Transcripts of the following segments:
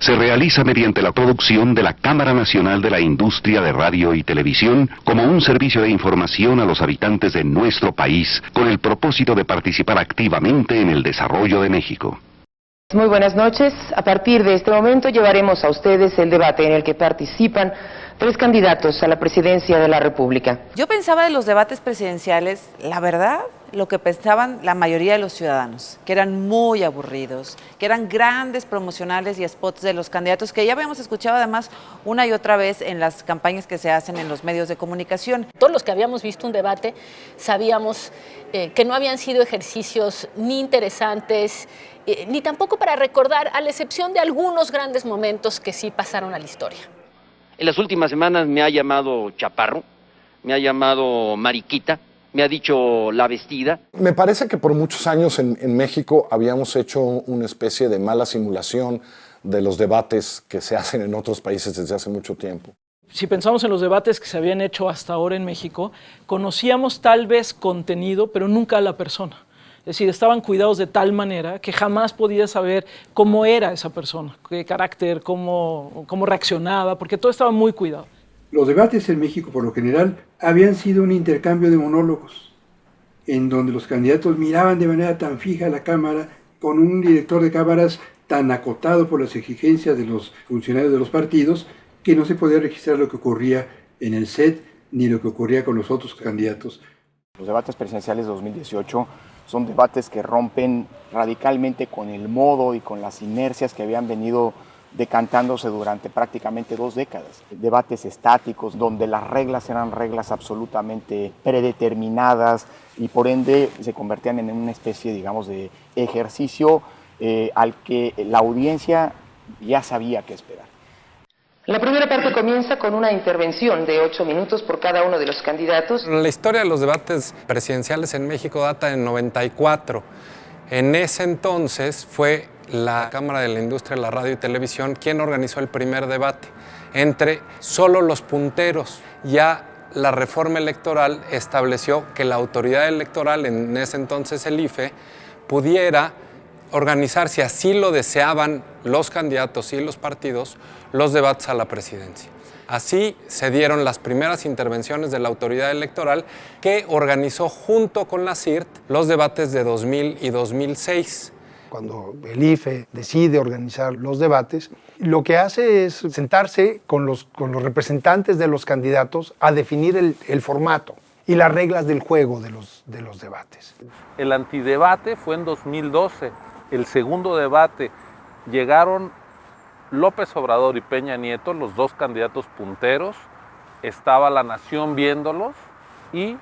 Se realiza mediante la producción de la Cámara Nacional de la Industria de Radio y Televisión como un servicio de información a los habitantes de nuestro país con el propósito de participar activamente en el desarrollo de México. Muy buenas noches. A partir de este momento llevaremos a ustedes el debate en el que participan 3 candidatos a la presidencia de la República. Yo pensaba de los debates presidenciales, la verdad, lo que pensaban la mayoría de los ciudadanos, que eran muy aburridos, que eran grandes promocionales y spots de los candidatos, que ya habíamos escuchado además una y otra vez en las campañas que se hacen en los medios de comunicación. Todos los que habíamos visto un debate sabíamos que no habían sido ejercicios ni interesantes, ni tampoco para recordar, a la excepción de algunos grandes momentos que sí pasaron a la historia. En las últimas semanas me ha llamado chaparro, me ha llamado mariquita, me ha dicho la vestida. Me parece que por muchos años en México habíamos hecho una especie de mala simulación de los debates que se hacen en otros países desde hace mucho tiempo. Si pensamos en los debates que se habían hecho hasta ahora en México, conocíamos tal vez contenido, pero nunca a la persona. Es decir, estaban cuidados de tal manera que jamás podías saber cómo era esa persona, qué carácter, cómo reaccionaba, porque todo estaba muy cuidado. Los debates en México, por lo general, habían sido un intercambio de monólogos, en donde los candidatos miraban de manera tan fija a la cámara, con un director de cámaras tan acotado por las exigencias de los funcionarios de los partidos, que no se podía registrar lo que ocurría en el set, ni lo que ocurría con los otros candidatos. Los debates presidenciales de 2018 son debates que rompen radicalmente con el modo y con las inercias que habían venido decantándose durante prácticamente 2 décadas. Debates estáticos, donde las reglas eran reglas absolutamente predeterminadas y por ende se convertían en una especie, digamos, de ejercicio al que la audiencia ya sabía qué esperar. La primera parte comienza con una intervención de 8 minutos por cada uno de los candidatos. La historia de los debates presidenciales en México data del 94. En ese entonces fue la Cámara de la Industria de la Radio y Televisión quien organizó el primer debate entre solo los punteros. Ya la reforma electoral estableció que la autoridad electoral, en ese entonces el IFE, pudiera organizar, si así lo deseaban los candidatos y los partidos, los debates a la presidencia. Así se dieron las primeras intervenciones de la autoridad electoral que organizó junto con la CIRT los debates de 2000 y 2006. Cuando el IFE decide organizar los debates, lo que hace es sentarse con los representantes de los candidatos a definir el formato y las reglas del juego de los debates. El antidebate fue en 2012. El segundo debate, llegaron López Obrador y Peña Nieto, los 2 candidatos punteros, estaba la nación viéndolos y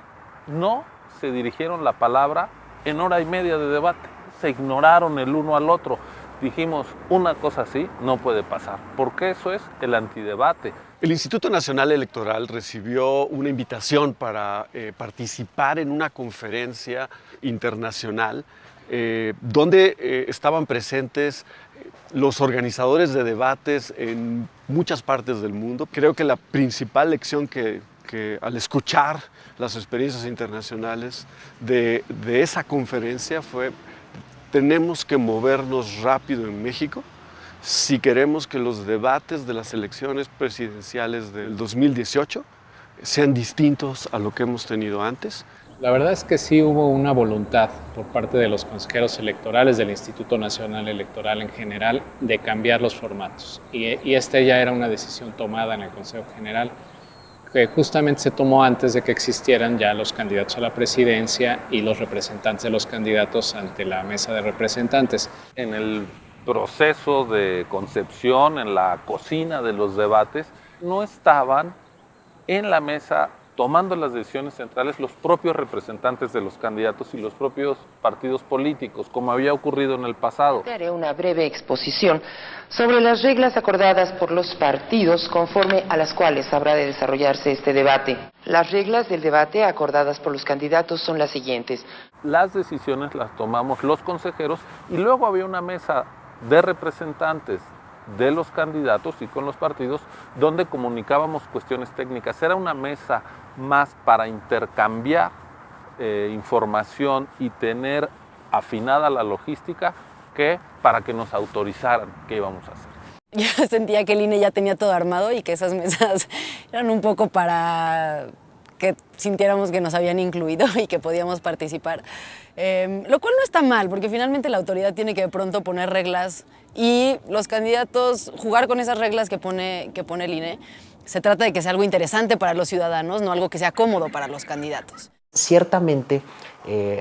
no se dirigieron la palabra en hora y media de debate. Se ignoraron el uno al otro. Dijimos, una cosa así no puede pasar, porque eso es el antidebate. El Instituto Nacional Electoral recibió una invitación para participar en una conferencia internacional donde estaban presentes los organizadores de debates en muchas partes del mundo. Creo que la principal lección que al escuchar las experiencias internacionales de esa conferencia fue: tenemos que movernos rápido en México si queremos que los debates de las elecciones presidenciales del 2018 sean distintos a lo que hemos tenido antes. La verdad es que sí hubo una voluntad por parte de los consejeros electorales, del Instituto Nacional Electoral en general, de cambiar los formatos. Y esta ya era una decisión tomada en el Consejo General, que justamente se tomó antes de que existieran ya los candidatos a la presidencia y los representantes de los candidatos ante la mesa de representantes. En el proceso de concepción, en la cocina de los debates, no estaban en la mesa tomando las decisiones centrales los propios representantes de los candidatos y los propios partidos políticos, como había ocurrido en el pasado. Haré una breve exposición sobre las reglas acordadas por los partidos conforme a las cuales habrá de desarrollarse este debate. Las reglas del debate acordadas por los candidatos son las siguientes. Las decisiones las tomamos los consejeros y luego había una mesa de representantes de los candidatos y con los partidos donde comunicábamos cuestiones técnicas. Era una mesa más para intercambiar información y tener afinada la logística que para que nos autorizaran qué íbamos a hacer. Yo sentía que el INE ya tenía todo armado y que esas mesas eran un poco para que sintiéramos que nos habían incluido y que podíamos participar. Lo cual no está mal, porque finalmente la autoridad tiene que de pronto poner reglas y los candidatos jugar con esas reglas que pone el INE. Se trata de que sea algo interesante para los ciudadanos, no algo que sea cómodo para los candidatos. Ciertamente,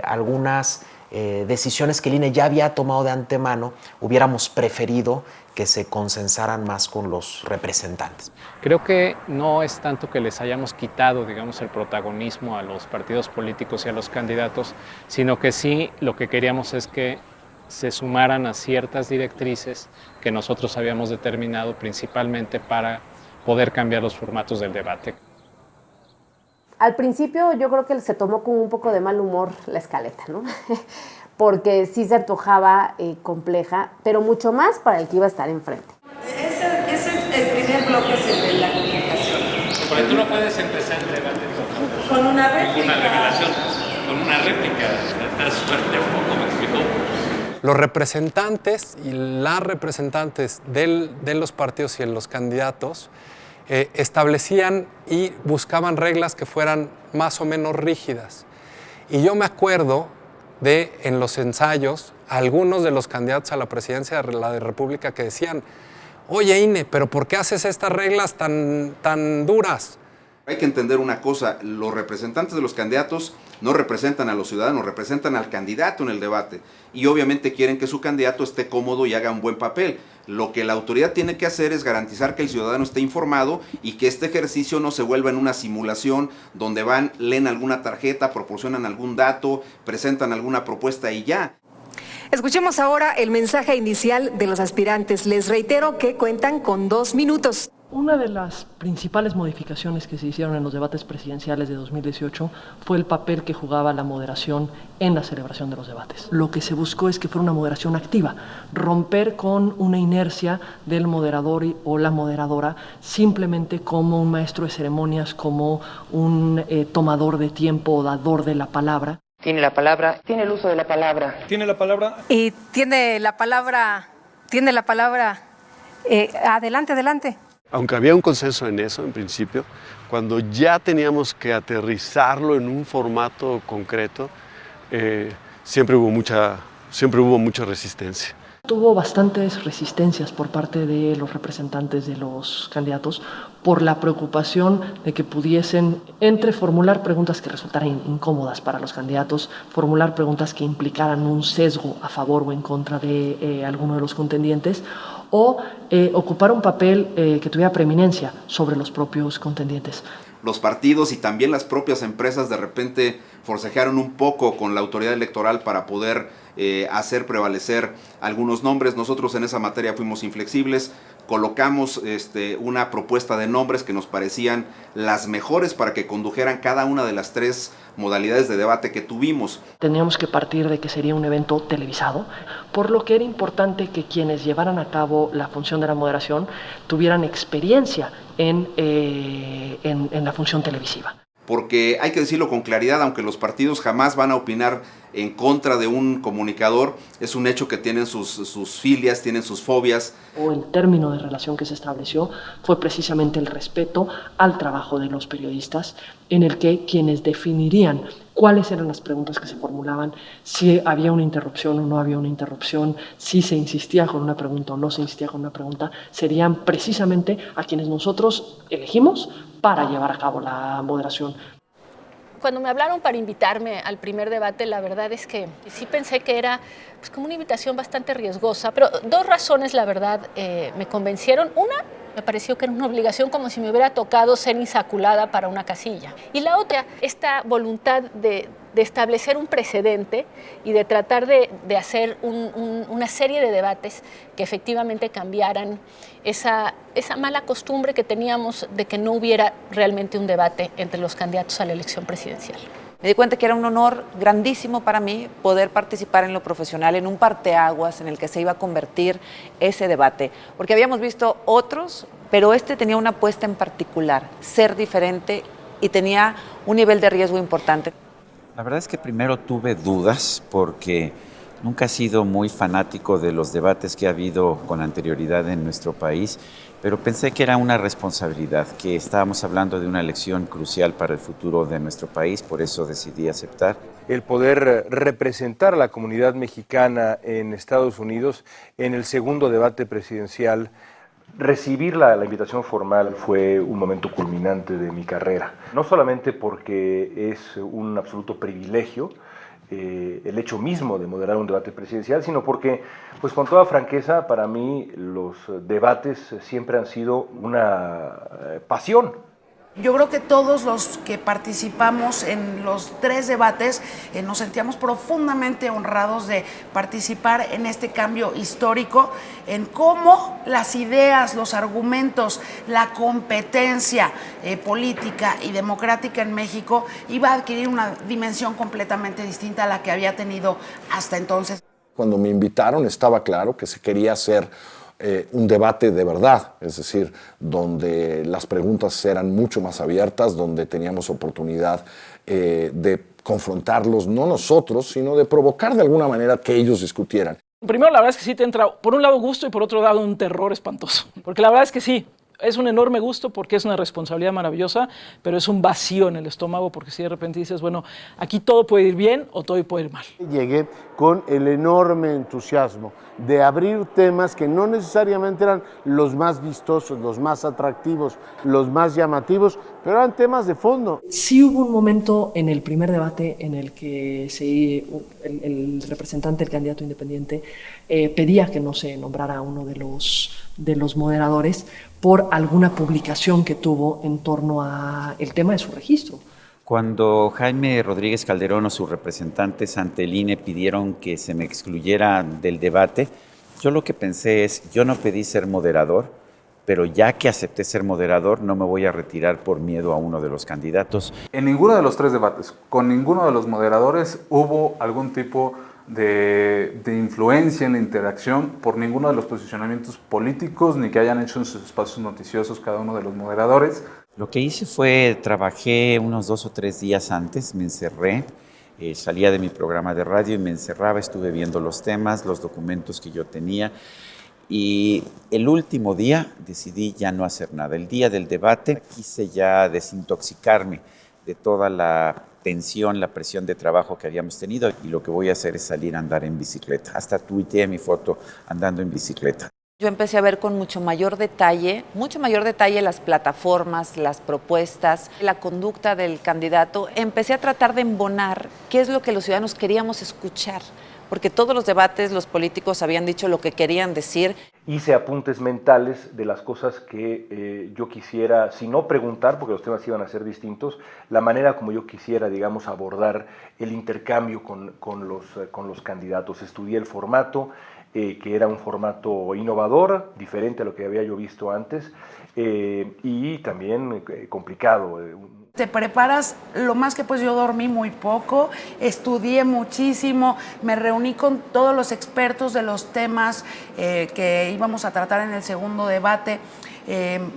algunas decisiones que el INE ya había tomado de antemano, hubiéramos preferido que se consensaran más con los representantes. Creo que no es tanto que les hayamos quitado, digamos, el protagonismo a los partidos políticos y a los candidatos, sino que sí lo que queríamos es que se sumaran a ciertas directrices que nosotros habíamos determinado principalmente para poder cambiar los formatos del debate. Al principio yo creo que se tomó con un poco de mal humor la escaleta, ¿no? Porque sí se antojaba compleja, pero mucho más para el que iba a estar enfrente. Ese es el primer bloque, es el de la comunicación. Pero tú no puedes empezar el debate con una réplica. Con una revelación, con una réplica. Estás fuerte un poco, me explico. Los representantes y las representantes de los partidos y de los candidatos establecían y buscaban reglas que fueran más o menos rígidas. Y yo me acuerdo de, en los ensayos, algunos de los candidatos a la presidencia de la República que decían: oye, INE, ¿pero por qué haces estas reglas tan duras? Hay que entender una cosa, los representantes de los candidatos no representan a los ciudadanos, representan al candidato en el debate y obviamente quieren que su candidato esté cómodo y haga un buen papel. Lo que la autoridad tiene que hacer es garantizar que el ciudadano esté informado y que este ejercicio no se vuelva en una simulación donde van, leen alguna tarjeta, proporcionan algún dato, presentan alguna propuesta y ya. Escuchemos ahora el mensaje inicial de los aspirantes. Les reitero que cuentan con 2 minutos. Una de las principales modificaciones que se hicieron en los debates presidenciales de 2018 fue el papel que jugaba la moderación en la celebración de los debates. Lo que se buscó es que fuera una moderación activa, romper con una inercia del moderador o la moderadora simplemente como un maestro de ceremonias, como un tomador de tiempo o dador de la palabra. Tiene la palabra, tiene el uso de la palabra. Tiene la palabra. Y tiene la palabra. Adelante. Aunque había un consenso en eso, en principio, cuando ya teníamos que aterrizarlo en un formato concreto, siempre hubo mucha resistencia. Tuvo bastantes resistencias por parte de los representantes de los candidatos por la preocupación de que pudiesen formular preguntas que resultaran incómodas para los candidatos, formular preguntas que implicaran un sesgo a favor o en contra de alguno de los contendientes, o ocupar un papel que tuviera preeminencia sobre los propios contendientes. Los partidos y también las propias empresas de repente forcejearon un poco con la autoridad electoral para poder hacer prevalecer algunos nombres. Nosotros en esa materia fuimos inflexibles, colocamos una propuesta de nombres que nos parecían las mejores para que condujeran cada una de las 3 modalidades de debate que tuvimos. Teníamos que partir de que sería un evento televisado, por lo que era importante que quienes llevaran a cabo la función de la moderación tuvieran experiencia en la función televisiva. Porque hay que decirlo con claridad, aunque los partidos jamás van a opinar en contra de un comunicador, es un hecho que tienen sus filias, tienen sus fobias. El término de relación que se estableció fue precisamente el respeto al trabajo de los periodistas, en el que quienes definirían cuáles eran las preguntas que se formulaban, si había una interrupción o no había una interrupción, si se insistía con una pregunta o no se insistía con una pregunta, serían precisamente a quienes nosotros elegimos para llevar a cabo la moderación. Cuando me hablaron para invitarme al primer debate, la verdad es que sí pensé que era pues, como una invitación bastante riesgosa, pero dos razones, la verdad, me convencieron. Una, me pareció que era una obligación como si me hubiera tocado ser insaculada para una casilla. Y la otra, esta voluntad de establecer un precedente y de tratar de hacer una serie de debates que efectivamente cambiaran esa mala costumbre que teníamos de que no hubiera realmente un debate entre los candidatos a la elección presidencial. Me di cuenta que era un honor grandísimo para mí poder participar en lo profesional, en un parteaguas en el que se iba a convertir ese debate. Porque habíamos visto otros, pero este tenía una apuesta en particular, ser diferente, y tenía un nivel de riesgo importante. La verdad es que primero tuve dudas porque nunca he sido muy fanático de los debates que ha habido con anterioridad en nuestro país, pero pensé que era una responsabilidad, que estábamos hablando de una elección crucial para el futuro de nuestro país, por eso decidí aceptar. El poder representar a la comunidad mexicana en Estados Unidos en el segundo debate presidencial. Recibir la invitación formal fue un momento culminante de mi carrera, no solamente porque es un absoluto privilegio el hecho mismo de moderar un debate presidencial, sino porque, pues con toda franqueza, para mí los debates siempre han sido una pasión. Yo creo que todos los que participamos en los 3 debates nos sentíamos profundamente honrados de participar en este cambio histórico, en cómo las ideas, los argumentos, la competencia política y democrática en México iba a adquirir una dimensión completamente distinta a la que había tenido hasta entonces. Cuando me invitaron estaba claro que se quería hacer un debate de verdad, es decir, donde las preguntas eran mucho más abiertas, donde teníamos oportunidad de confrontarlos, no nosotros, sino de provocar de alguna manera que ellos discutieran. Primero, la verdad es que sí te entra, por un lado, gusto y por otro lado, un terror espantoso. Porque la verdad es que sí, es un enorme gusto porque es una responsabilidad maravillosa, pero es un vacío en el estómago porque si de repente dices, bueno, aquí todo puede ir bien o todo puede ir mal. Llegué con el enorme entusiasmo de abrir temas que no necesariamente eran los más vistosos, los más atractivos, los más llamativos, pero eran temas de fondo. Sí hubo un momento en el primer debate en el que el representante, el candidato independiente, pedía que no se nombrara a uno de los moderadores por alguna publicación que tuvo en torno al tema de su registro. Cuando Jaime Rodríguez Calderón o sus representantes ante el INE pidieron que se me excluyera del debate, yo lo que pensé es, yo no pedí ser moderador, pero ya que acepté ser moderador, no me voy a retirar por miedo a uno de los candidatos. En ninguno de los 3 debates, con ninguno de los moderadores, hubo algún tipo de influencia en la interacción por ninguno de los posicionamientos políticos, ni que hayan hecho en sus espacios noticiosos cada uno de los moderadores. Lo que hice fue, trabajé unos 2 o 3 días antes, me encerré, salía de mi programa de radio y me encerraba, estuve viendo los temas, los documentos que yo tenía, y el último día decidí ya no hacer nada. El día del debate quise ya desintoxicarme de toda la tensión, la presión de trabajo que habíamos tenido, y lo que voy a hacer es salir a andar en bicicleta. Hasta tuiteé mi foto andando en bicicleta. Yo empecé a ver con mucho mayor detalle las plataformas, las propuestas, la conducta del candidato. Empecé a tratar de embonar qué es lo que los ciudadanos queríamos escuchar, porque todos los debates, los políticos habían dicho lo que querían decir. Hice apuntes mentales de las cosas que yo quisiera, si no preguntar, porque los temas iban a ser distintos, la manera como yo quisiera, digamos, abordar el intercambio con los candidatos. Estudié el formato, que era un formato innovador, diferente a lo que había yo visto antes, y también complicado. Te preparas lo más que pues yo dormí muy poco, estudié muchísimo, me reuní con todos los expertos de los temas que íbamos a tratar en el segundo debate,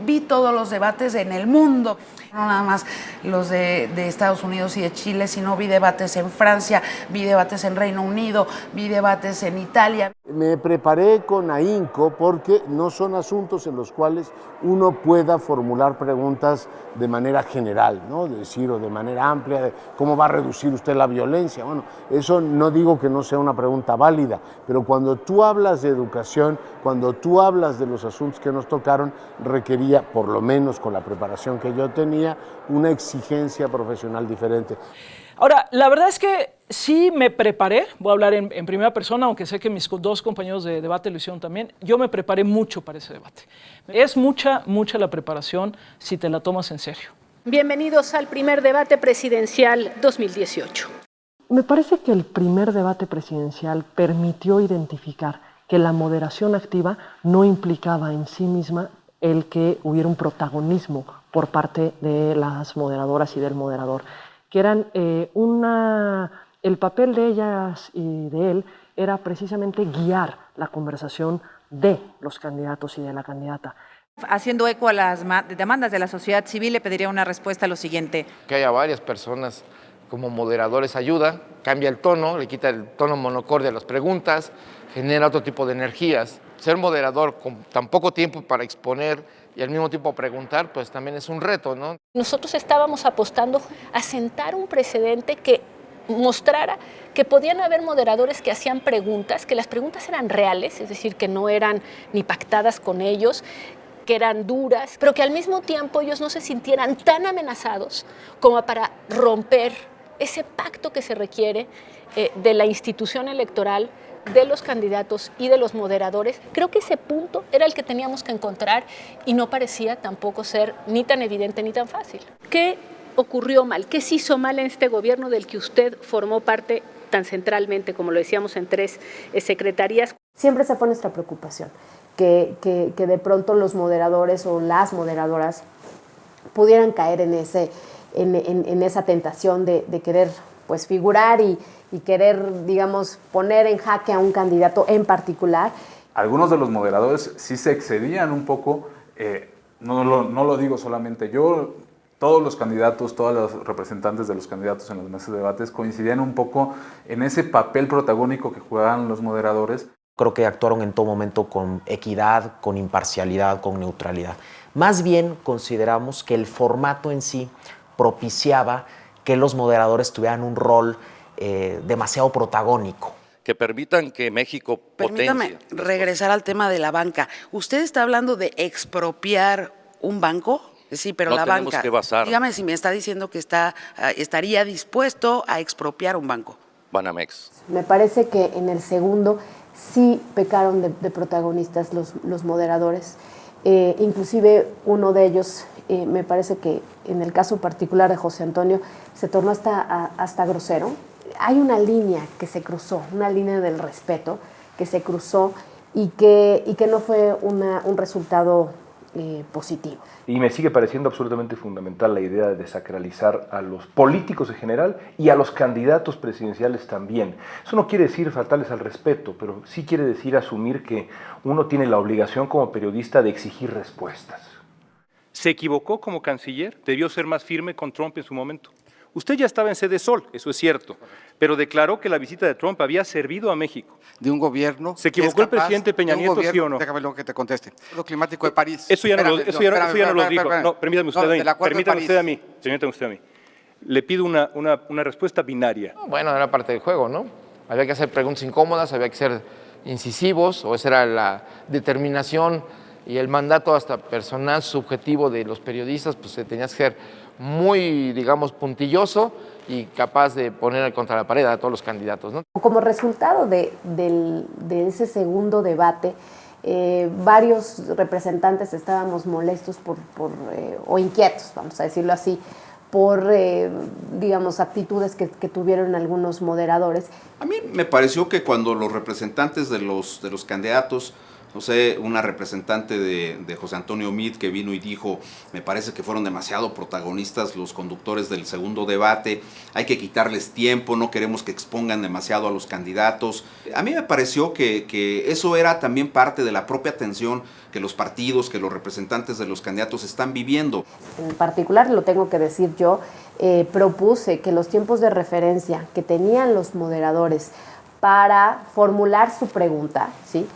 vi todos los debates en el mundo, no nada más los de Estados Unidos y de Chile, sino vi debates en Francia, vi debates en Reino Unido, vi debates en Italia. Me preparé con ahínco porque no son asuntos en los cuales uno pueda formular preguntas de manera general, ¿no? Decir, o de manera amplia, de cómo va a reducir usted la violencia. Bueno, eso no digo que no sea una pregunta válida, pero cuando tú hablas de educación, cuando tú hablas de los asuntos que nos tocaron, requería, por lo menos con la preparación que yo tenía, una exigencia profesional diferente. Ahora, la verdad es que sí me preparé, voy a hablar en primera persona, aunque sé que mis dos compañeros de debate lo hicieron también, yo me preparé mucho para ese debate. Es mucha la preparación si te la tomas en serio. Bienvenidos al primer debate presidencial 2018. Me parece que el primer debate presidencial permitió identificar que la moderación activa no implicaba en sí misma el que hubiera un protagonismo por parte de las moderadoras y del moderador, que eran el papel de ellas y de él era precisamente guiar la conversación de los candidatos y de la candidata. Haciendo eco a las demandas de la sociedad civil, le pediría una respuesta a lo siguiente. Que haya varias personas como moderadores ayuda, cambia el tono, le quita el tono monocorde a las preguntas, genera otro tipo de energías. Ser moderador con tan poco tiempo para exponer y al mismo tiempo preguntar, pues también es un reto, ¿no? Nosotros estábamos apostando a sentar un precedente que mostrara que podían haber moderadores que hacían preguntas, que las preguntas eran reales, es decir, que no eran ni pactadas con ellos, que eran duras, pero que al mismo tiempo ellos no se sintieran tan amenazados como para romper ese pacto que se requiere de la institución electoral, de los candidatos y de los moderadores. Creo que ese punto era el que teníamos que encontrar y no parecía tampoco ser ni tan evidente ni tan fácil. ¿Qué ocurrió mal? ¿Qué se hizo mal en este gobierno del que usted formó parte tan centralmente, como lo decíamos, en 3 secretarías? Siempre esa fue nuestra preocupación, que de pronto los moderadores o las moderadoras pudieran caer en esa tentación de querer pues figurar y querer, digamos, poner en jaque a un candidato en particular. Algunos de los moderadores sí se excedían un poco, no lo digo solamente yo, todos los candidatos, todos los representantes de los candidatos en los mesas de debates coincidían un poco en ese papel protagónico que jugaban los moderadores. Creo que actuaron en todo momento con equidad, con imparcialidad, con neutralidad. Más bien consideramos que el formato en sí propiciaba que los moderadores tuvieran un rol demasiado protagónico. Que permitan que México potencie. Permítame regresar al tema de la banca. ¿Usted está hablando de expropiar un banco? Sí, pero no la tenemos banca. Que basar. Dígame si me está diciendo que estaría dispuesto a expropiar un banco. Banamex. Me parece que en el segundo sí pecaron de protagonistas los moderadores. Inclusive uno de ellos, me parece que en el caso particular de José Antonio, se tornó hasta grosero. Hay una línea que se cruzó, una línea del respeto que se cruzó y que no fue un resultado positivo. Y me sigue pareciendo absolutamente fundamental la idea de desacralizar a los políticos en general y a los candidatos presidenciales también. Eso no quiere decir faltarles al respeto, pero sí quiere decir asumir que uno tiene la obligación como periodista de exigir respuestas. Se equivocó como canciller, debió ser más firme con Trump en su momento. Usted ya estaba en sede Sol, eso es cierto, pero declaró que la visita de Trump había servido a México. De un gobierno. ¿Se equivocó el presidente Peña Nieto, sí o no? Déjame luego que te conteste. Lo climático de París. Eso ya no lo dijo. No, permítame usted a mí. Le pido una respuesta binaria. Bueno, era parte del juego, ¿no? Había que hacer preguntas incómodas, había que ser incisivos, o esa era la determinación y el mandato hasta personal, subjetivo de los periodistas, pues tenías que ser muy, digamos, puntilloso y capaz de poner contra la pared a todos los candidatos, ¿no? Como resultado de ese segundo debate, varios representantes estábamos molestos o inquietos, vamos a decirlo así, por, digamos, actitudes que tuvieron algunos moderadores. A mí me pareció que cuando los representantes de los candidatos, no sé, una representante de José Antonio Meade que vino y dijo, me parece que fueron demasiado protagonistas los conductores del segundo debate, hay que quitarles tiempo, no queremos que expongan demasiado a los candidatos. A mí me pareció que eso era también parte de la propia tensión que los partidos, que los representantes de los candidatos están viviendo. En particular, lo tengo que decir yo, propuse que los tiempos de referencia que tenían los moderadores para formular su pregunta, ¿sí?,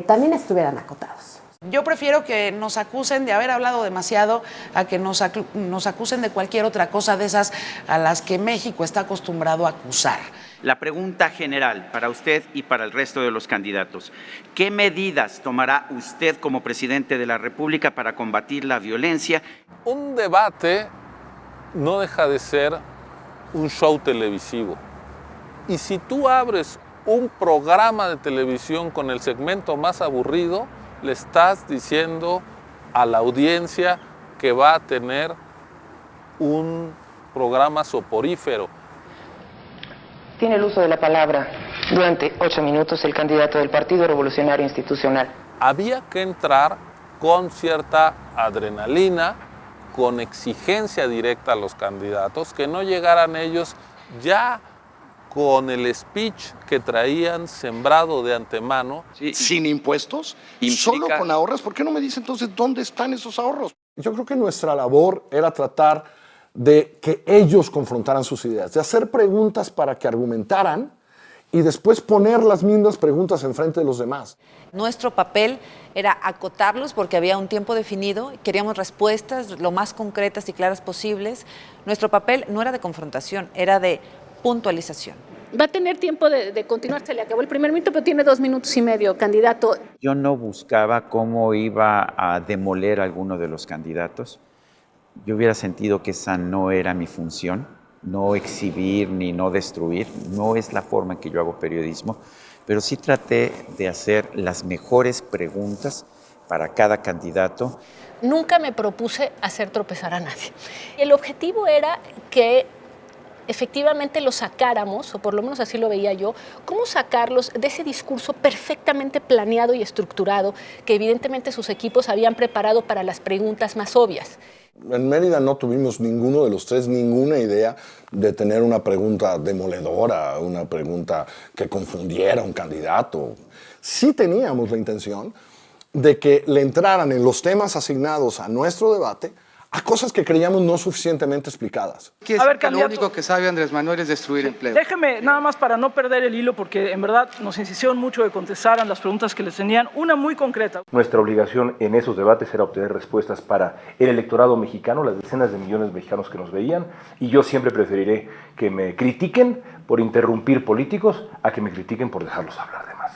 también estuvieran acotados. Yo prefiero que nos acusen de haber hablado demasiado a que nos acusen de cualquier otra cosa de esas a las que México está acostumbrado a acusar. La pregunta general para usted y para el resto de los candidatos: ¿qué medidas tomará usted como presidente de la República para combatir la violencia? Un debate no deja de ser un show televisivo. Y si tú abres un programa de televisión con el segmento más aburrido, le estás diciendo a la audiencia que va a tener un programa soporífero. Tiene el uso de la palabra durante 8 minutos el candidato del Partido Revolucionario Institucional. Había que entrar con cierta adrenalina, con exigencia directa a los candidatos, que no llegaran ellos ya con el speech que traían sembrado de antemano. Sin impuestos, solo con ahorros. ¿Por qué no me dice entonces dónde están esos ahorros? Yo creo que nuestra labor era tratar de que ellos confrontaran sus ideas, de hacer preguntas para que argumentaran y después poner las mismas preguntas enfrente de los demás. Nuestro papel era acotarlos porque había un tiempo definido, queríamos respuestas lo más concretas y claras posibles. Nuestro papel no era de confrontación, era de puntualización. Va a tener tiempo de continuar, se le acabó el primer minuto, pero tiene 2 minutos y medio, candidato. Yo no buscaba cómo iba a demoler a alguno de los candidatos. Yo hubiera sentido que esa no era mi función, no exhibir ni no destruir, no es la forma en que yo hago periodismo, pero sí traté de hacer las mejores preguntas para cada candidato. Nunca me propuse hacer tropezar a nadie. El objetivo era que efectivamente los sacáramos, o por lo menos así lo veía yo, cómo sacarlos de ese discurso perfectamente planeado y estructurado que evidentemente sus equipos habían preparado para las preguntas más obvias. En Mérida no tuvimos ninguno de los tres ninguna idea de tener una pregunta demoledora, una pregunta que confundiera a un candidato. Sí teníamos la intención de que le entraran en los temas asignados a nuestro debate a cosas que creíamos no suficientemente explicadas. A ver, lo único que sabe Andrés Manuel es destruir empleo. Déjeme, nada más para no perder el hilo, porque en verdad nos insistieron mucho de contestaran las preguntas que les tenían, una muy concreta. Nuestra obligación en esos debates era obtener respuestas para el electorado mexicano, las decenas de millones de mexicanos que nos veían, y yo siempre preferiré que me critiquen por interrumpir políticos a que me critiquen por dejarlos hablar de más.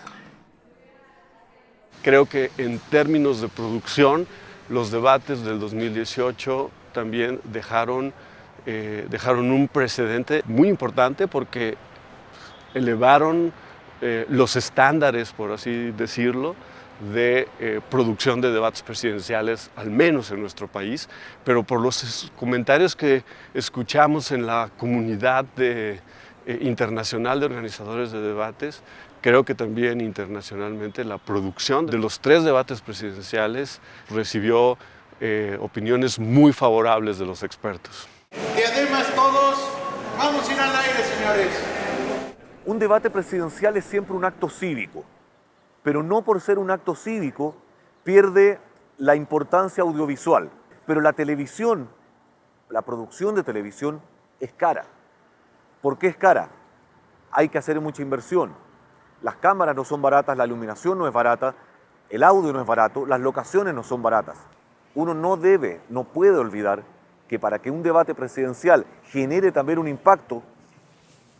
Creo que en términos de producción, los debates del 2018 también dejaron un precedente muy importante porque elevaron los estándares, por así decirlo, de producción de debates presidenciales, al menos en nuestro país, pero por los comentarios que escuchamos en la comunidad internacional de organizadores de debates, creo que también internacionalmente la producción de los 3 debates presidenciales recibió opiniones muy favorables de los expertos. Y además todos vamos a ir al aire, señores. Un debate presidencial es siempre un acto cívico, pero no por ser un acto cívico pierde la importancia audiovisual. Pero la televisión, la producción de televisión es cara. ¿Por qué es cara? Hay que hacer mucha inversión. Las cámaras no son baratas, la iluminación no es barata, el audio no es barato, las locaciones no son baratas. Uno no puede olvidar que para que un debate presidencial genere también un impacto,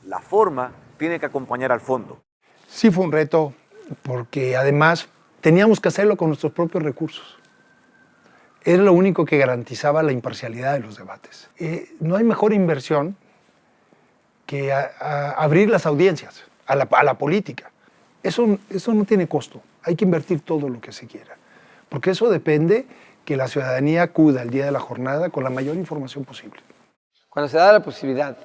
la forma tiene que acompañar al fondo. Sí fue un reto, porque además teníamos que hacerlo con nuestros propios recursos. Era lo único que garantizaba la imparcialidad de los debates. No hay mejor inversión que abrir las audiencias a la política. Eso no tiene costo. Hay que invertir todo lo que se quiera. Porque eso depende que la ciudadanía acuda el día de la jornada con la mayor información posible. Cuando se da la posibilidad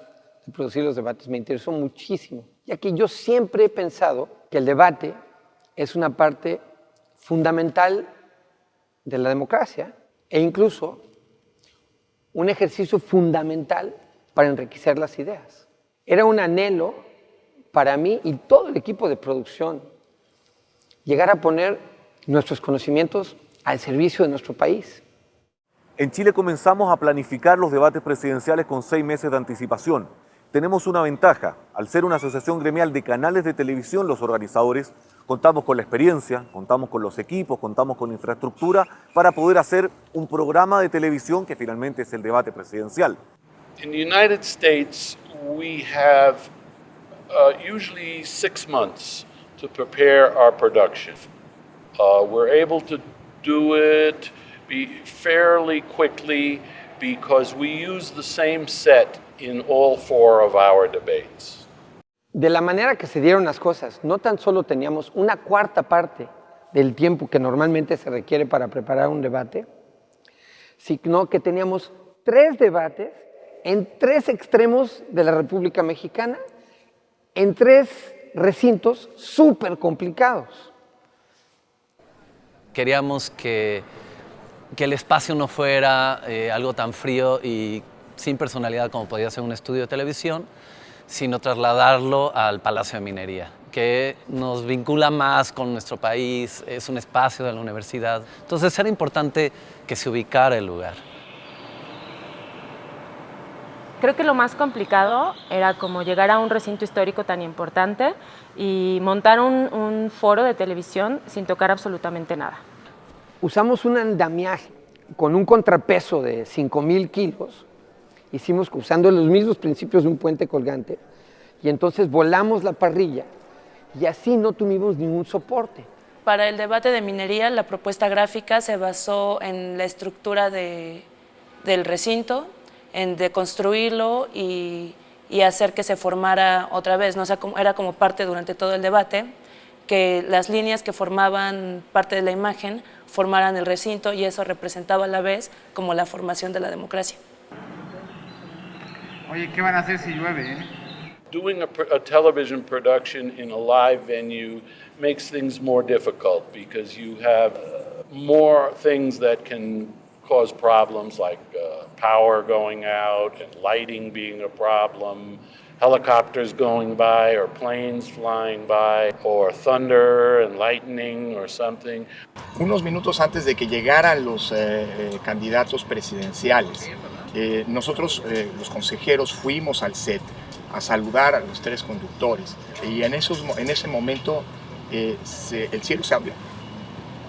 de producir los debates me interesó muchísimo, ya que yo siempre he pensado que el debate es una parte fundamental de la democracia e incluso un ejercicio fundamental para enriquecer las ideas. Era un anhelo para mí y todo el equipo de producción llegar a poner nuestros conocimientos al servicio de nuestro país. En Chile comenzamos a planificar los debates presidenciales con 6 meses de anticipación. Tenemos una ventaja. Al ser una asociación gremial de canales de televisión, los organizadores contamos con la experiencia, contamos con los equipos, contamos con la infraestructura para poder hacer un programa de televisión que finalmente es el debate presidencial. In the United States, we have usually 6 months to prepare our production. We're able to do it fairly quickly because we use the same set in all 4 of our debates. De la manera que se dieron las cosas, no tan solo teníamos una cuarta parte del tiempo que normalmente se requiere para preparar un debate, sino que teníamos 3 debates en 3 extremos de la República Mexicana, en 3 recintos súper complicados. Queríamos que el espacio no fuera algo tan frío y sin personalidad como podía ser un estudio de televisión, sino trasladarlo al Palacio de Minería, que nos vincula más con nuestro país, es un espacio de la universidad. Entonces era importante que se ubicara el lugar. Creo que lo más complicado era como llegar a un recinto histórico tan importante y montar un foro de televisión sin tocar absolutamente nada. Usamos un andamiaje con un contrapeso de 5,000 kilos, usando los mismos principios de un puente colgante, y entonces volamos la parrilla y así no tuvimos ningún soporte. Para el debate de minería, la propuesta gráfica se basó en la estructura del recinto, en deconstruirlo y hacer que se formara otra vez, ¿no? O sea, era como parte durante todo el debate, que las líneas que formaban parte de la imagen formaran el recinto y eso representaba a la vez como la formación de la democracia. Oye, ¿qué van a hacer si llueve, Doing a television production in a live venue makes things more difficult because you have more things that can cause problems like power going out and lighting being a problem, helicopters going by or planes flying by or thunder and lightning or something. Unos minutos antes de que llegaran los candidatos presidenciales, nosotros, los consejeros, fuimos al set a saludar a los 3 conductores y en ese momento el cielo se abrió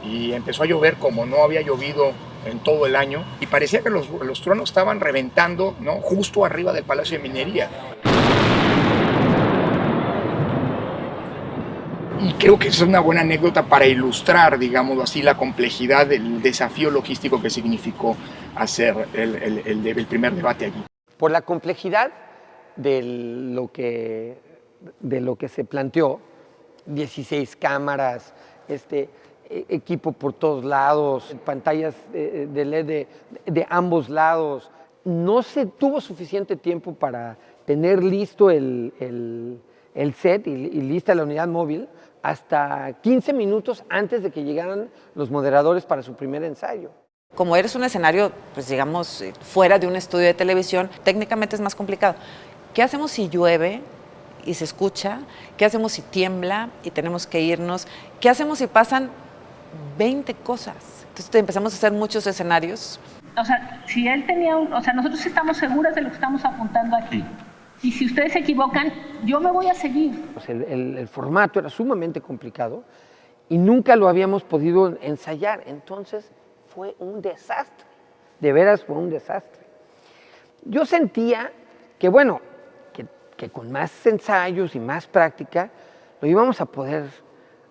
y empezó a llover como no había llovido en todo el año y parecía que los truenos estaban reventando, ¿no?, justo arriba del Palacio de Minería. Y creo que es una buena anécdota para ilustrar, digamos así, la complejidad del desafío logístico que significó hacer el primer debate allí. Por la complejidad de lo que se planteó, 16 cámaras, equipo por todos lados, pantallas de LED de ambos lados, no se tuvo suficiente tiempo para tener listo el set y lista la unidad móvil hasta 15 minutos antes de que llegaran los moderadores para su primer ensayo. Como eres un escenario, pues digamos, fuera de un estudio de televisión, técnicamente es más complicado. ¿Qué hacemos si llueve y se escucha? ¿Qué hacemos si tiembla y tenemos que irnos? ¿Qué hacemos si pasan 20 cosas? Entonces empezamos a hacer muchos escenarios. O sea, si él tenía nosotros estamos seguras de lo que estamos apuntando aquí. Y si ustedes se equivocan, yo me voy a seguir. El formato era sumamente complicado y nunca lo habíamos podido ensayar. Entonces fue un desastre. De veras fue un desastre. Yo sentía que, bueno, que con más ensayos y más práctica lo íbamos a poder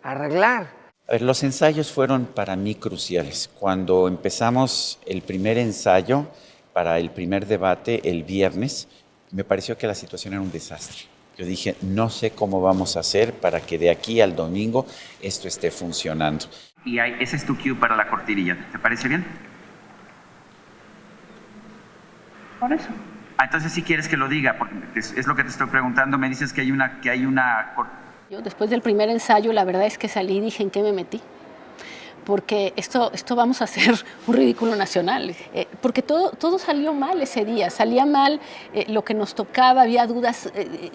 arreglar. A ver, los ensayos fueron para mí cruciales. Cuando empezamos el primer ensayo para el primer debate el viernes, me pareció que la situación era un desastre. Yo dije, no sé cómo vamos a hacer para que de aquí al domingo esto esté funcionando. Y ese es tu cue para la cortinilla. ¿Te parece bien? Por eso. Entonces, si quieres que lo diga, porque es lo que te estoy preguntando, me dices que hay una... Yo después del primer ensayo, la verdad es que salí y dije, ¿en qué me metí? Porque esto vamos a hacer un ridículo nacional, porque todo salió mal ese día, salía mal lo que nos tocaba, había dudas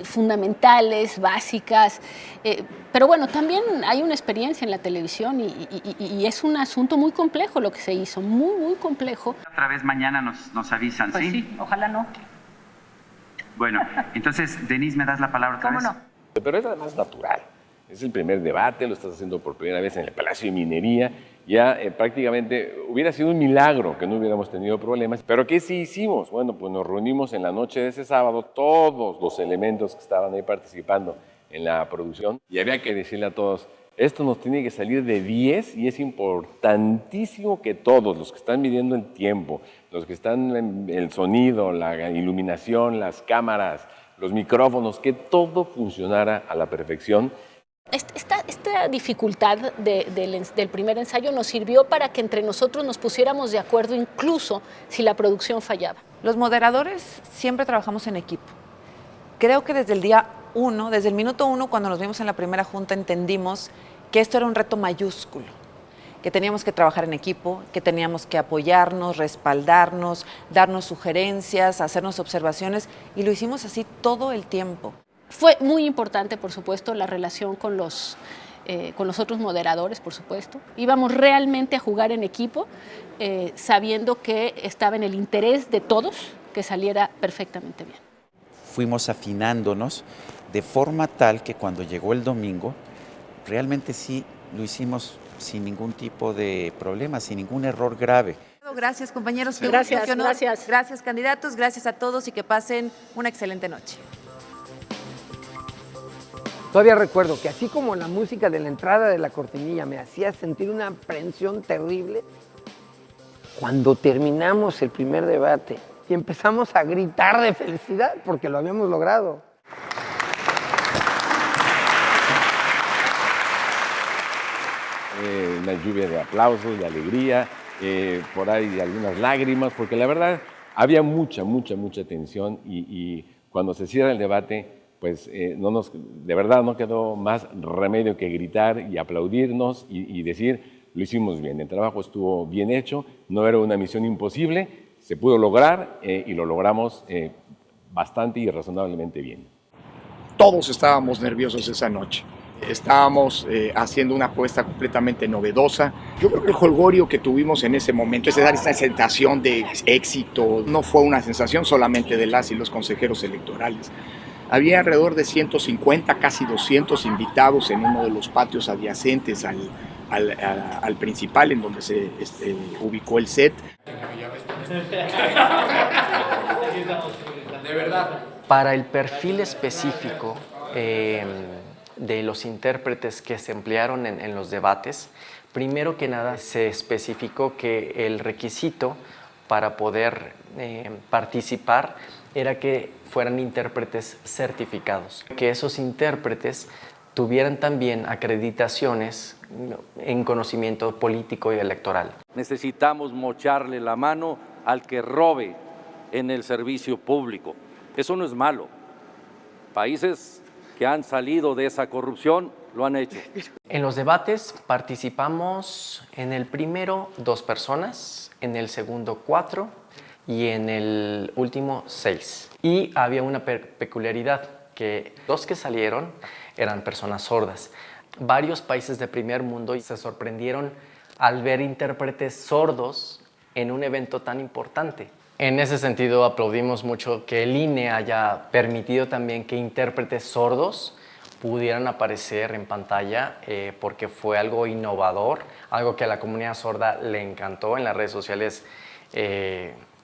fundamentales, básicas, pero bueno, también hay una experiencia en la televisión y es un asunto muy complejo lo que se hizo, muy, muy complejo. Otra vez mañana nos avisan, pues ¿sí? Sí, ojalá no. Bueno, entonces, Denise, ¿me das la palabra otra vez? ¿Cómo no? Pero era además natural. Es el primer debate, lo estás haciendo por primera vez en el Palacio de Minería. Ya prácticamente hubiera sido un milagro que no hubiéramos tenido problemas. ¿Pero qué sí hicimos? Bueno, pues nos reunimos en la noche de ese sábado, todos los elementos que estaban ahí participando en la producción, y había que decirle a todos, esto nos tiene que salir de 10 y es importantísimo que todos los que están midiendo el tiempo, los que están en el sonido, la iluminación, las cámaras, los micrófonos, que todo funcionara a la perfección. Esta dificultad del primer ensayo nos sirvió para que entre nosotros nos pusiéramos de acuerdo incluso si la producción fallaba. Los moderadores siempre trabajamos en equipo. Creo que desde el día 1, desde el minuto 1, cuando nos vimos en la primera junta, entendimos que esto era un reto mayúsculo, que teníamos que trabajar en equipo, que teníamos que apoyarnos, respaldarnos, darnos sugerencias, hacernos observaciones, y lo hicimos así todo el tiempo. Fue muy importante, por supuesto, la relación con los otros moderadores, por supuesto. Íbamos realmente a jugar en equipo, sabiendo que estaba en el interés de todos que saliera perfectamente bien. Fuimos afinándonos de forma tal que cuando llegó el domingo, realmente sí lo hicimos sin ningún tipo de problema, sin ningún error grave. Gracias, compañeros. Gracias, gracias. Gracias, candidatos. Gracias a todos y que pasen una excelente noche. Todavía recuerdo que así como la música de la entrada de la cortinilla me hacía sentir una aprensión terrible, cuando terminamos el primer debate y empezamos a gritar de felicidad porque lo habíamos logrado. Una lluvia de aplausos, de alegría, por ahí algunas lágrimas, porque la verdad había mucha tensión y cuando se cierra el debate, pues de verdad no quedó más remedio que gritar y aplaudirnos y decir, lo hicimos bien, el trabajo estuvo bien hecho, no era una misión imposible, se pudo lograr y lo logramos bastante y razonablemente bien. Todos estábamos nerviosos esa noche. Estábamos haciendo una apuesta completamente novedosa. Yo creo que el jolgorio que tuvimos en ese momento, esa sensación de éxito, no fue una sensación solamente de las y los consejeros electorales. Había alrededor de 150, casi 200 invitados en uno de los patios adyacentes al principal, en donde se ubicó el set. De verdad. Para el perfil específico de los intérpretes que se emplearon en los debates, primero que nada se especificó que el requisito para poder participar era que fueran intérpretes certificados, que esos intérpretes tuvieran también acreditaciones en conocimiento político y electoral. Necesitamos mocharle la mano al que robe en el servicio público. Eso no es malo. Países que han salido de esa corrupción lo han hecho. En los debates participamos en el primero 2 personas, en el segundo 4 y en el último 6. Y había una peculiaridad, que los que salieron eran personas sordas. Varios países de primer mundo se sorprendieron al ver intérpretes sordos en un evento tan importante. En ese sentido, aplaudimos mucho que el INE haya permitido también que intérpretes sordos pudieran aparecer en pantalla porque fue algo innovador, algo que a la comunidad sorda le encantó en las redes sociales.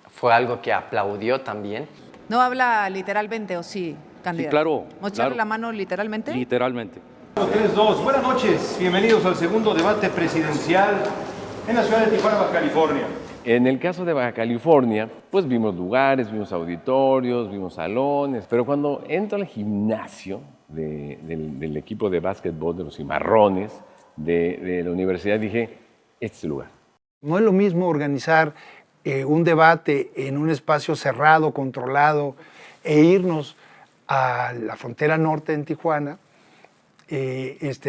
Fue algo que aplaudió también. ¿No habla literalmente o sí, candidato? Sí, claro. ¿Mocharle la mano literalmente? Literalmente. 3-2. Buenas noches. Bienvenidos al segundo debate presidencial en la ciudad de Tijuana, Baja California. En el caso de Baja California, pues vimos lugares, vimos auditorios, vimos salones, pero cuando entro al gimnasio del equipo de básquetbol de los Cimarrones de la universidad, dije, este es el lugar. No es lo mismo organizar un debate en un espacio cerrado, controlado, e irnos a la frontera norte en Tijuana,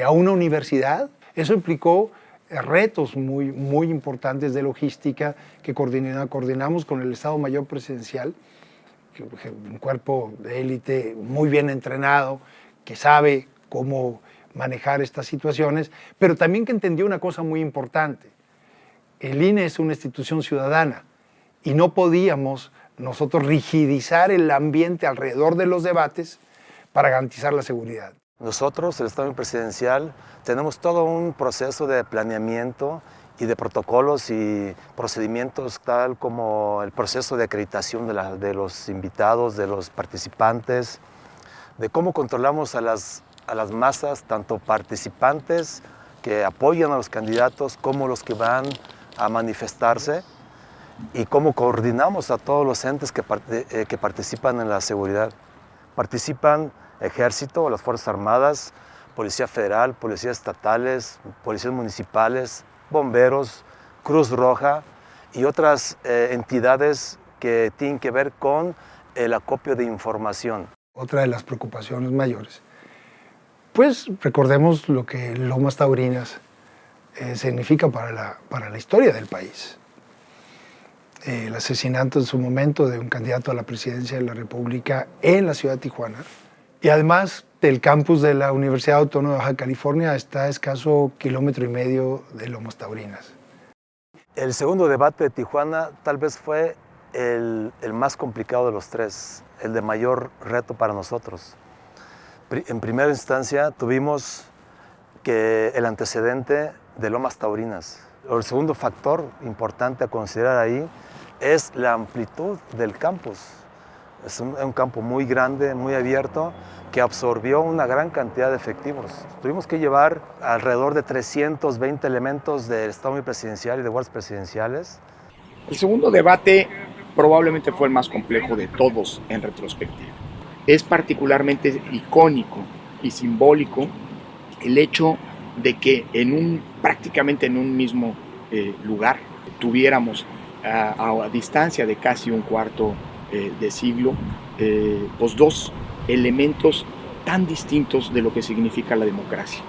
a una universidad. Eso implicó retos muy importantes de logística que coordinamos con el Estado Mayor Presidencial, un cuerpo de élite muy bien entrenado, que sabe cómo manejar estas situaciones, pero también que entendió una cosa muy importante. El INE es una institución ciudadana y no podíamos nosotros rigidizar el ambiente alrededor de los debates para garantizar la seguridad. Nosotros, el Estado Presidencial, tenemos todo un proceso de planeamiento y de protocolos y procedimientos, tal como el proceso de acreditación de los invitados, de los participantes, de cómo controlamos a las masas, tanto participantes que apoyan a los candidatos como los que van a manifestarse, y cómo coordinamos a todos los entes que participan en la seguridad. Participan Ejército, las Fuerzas Armadas, Policía Federal, Policías Estatales, Policías Municipales, Bomberos, Cruz Roja y otras entidades que tienen que ver con el acopio de información. Otra de las preocupaciones mayores, pues recordemos lo que Lomas Taurinas significa para la historia del país. El asesinato en su momento de un candidato a la presidencia de la República en la ciudad de Tijuana. Y además del campus de la Universidad Autónoma de Baja California está a escaso 1,5 kilómetros de Lomas Taurinas. El segundo debate de Tijuana tal vez fue el más complicado de los tres, el de mayor reto para nosotros. En primera instancia tuvimos el antecedente de Lomas Taurinas. El segundo factor importante a considerar ahí es la amplitud del campus. Es un campo muy grande, muy abierto, que absorbió una gran cantidad de efectivos. Tuvimos que llevar alrededor de 320 elementos del Estado Presidencial y de guardias presidenciales. El segundo debate probablemente fue el más complejo de todos en retrospectiva. Es particularmente icónico y simbólico el hecho de que prácticamente en un mismo lugar tuviéramos a distancia de casi un cuarto de siglo, pues dos elementos tan distintos de lo que significa la democracia.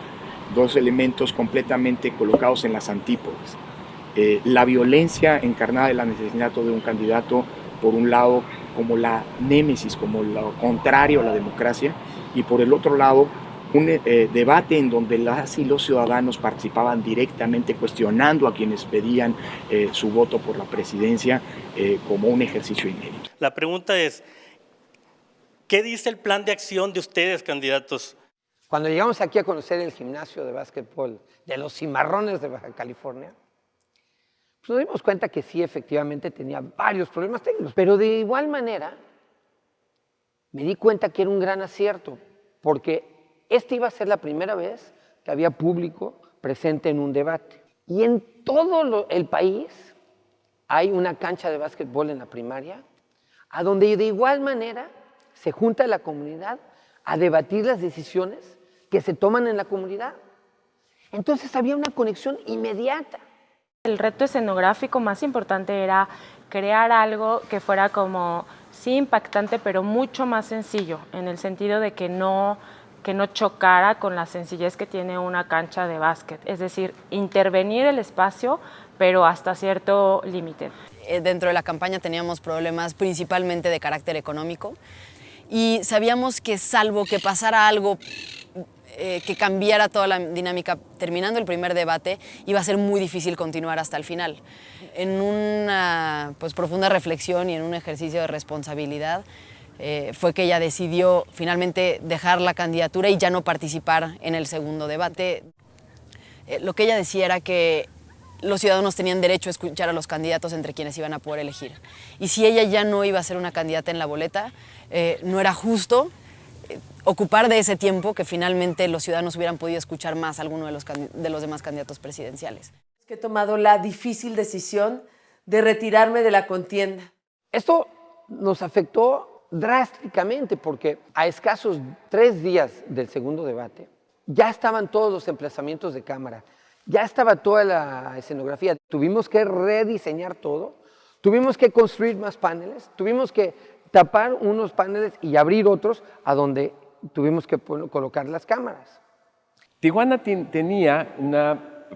Dos elementos completamente colocados en las antípodas. La violencia encarnada en el asesinato de un candidato, por un lado, como la némesis, como lo contrario a la democracia, y por el otro lado, un debate en donde las y los ciudadanos participaban directamente cuestionando a quienes pedían su voto por la presidencia como un ejercicio inédito. La pregunta es, ¿qué dice el plan de acción de ustedes, candidatos? Cuando llegamos aquí a conocer el gimnasio de básquetbol de los Cimarrones de Baja California, pues nos dimos cuenta que sí, efectivamente tenía varios problemas técnicos, pero de igual manera me di cuenta que era un gran acierto, porque esta iba a ser la primera vez que había público presente en un debate. Y en todo el país hay una cancha de básquetbol en la primaria, a donde de igual manera se junta la comunidad a debatir las decisiones que se toman en la comunidad. Entonces había una conexión inmediata. El reto escenográfico más importante era crear algo que fuera como, sí, impactante, pero mucho más sencillo, en el sentido de que no chocara con la sencillez que tiene una cancha de básquet. Es decir, intervenir el espacio, pero hasta cierto límite. Dentro de la campaña teníamos problemas principalmente de carácter económico y sabíamos que salvo que pasara algo que cambiara toda la dinámica terminando el primer debate, iba a ser muy difícil continuar hasta el final. En una profunda reflexión y en un ejercicio de responsabilidad, fue que ella decidió finalmente dejar la candidatura y ya no participar en el segundo debate. Lo que ella decía era que los ciudadanos tenían derecho a escuchar a los candidatos entre quienes iban a poder elegir. Y si ella ya no iba a ser una candidata en la boleta, no era justo ocupar de ese tiempo que finalmente los ciudadanos hubieran podido escuchar más a alguno de los demás candidatos presidenciales. Que he tomado la difícil decisión de retirarme de la contienda. Esto nos afectó drásticamente porque a escasos 3 días del segundo debate ya estaban todos los emplazamientos de cámara, ya estaba toda la escenografía. Tuvimos que rediseñar todo, tuvimos que construir más paneles, tuvimos que tapar unos paneles y abrir otros a donde tuvimos que colocar las cámaras. Tijuana tenía una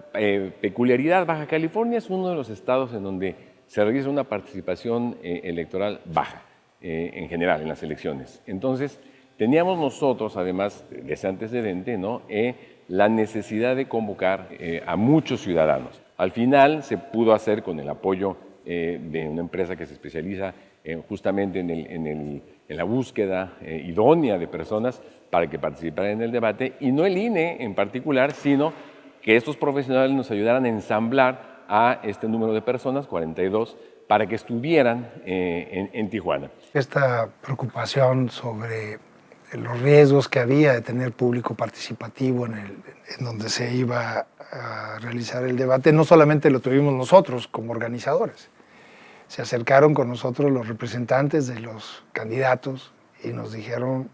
peculiaridad. Baja California es uno de los estados en donde se registra una participación electoral baja, en general, en las elecciones. Entonces, teníamos nosotros, además de ese antecedente, ¿no?, la necesidad de convocar a muchos ciudadanos. Al final se pudo hacer con el apoyo de una empresa que se especializa justamente en la búsqueda idónea de personas para que participaran en el debate, y no el INE en particular, sino que estos profesionales nos ayudaran a ensamblar a este número de personas, 42, para que estuvieran en Tijuana. Esta preocupación sobre los riesgos que había de tener público participativo en donde se iba a realizar el debate, no solamente lo tuvimos nosotros como organizadores. Se acercaron con nosotros los representantes de los candidatos y nos dijeron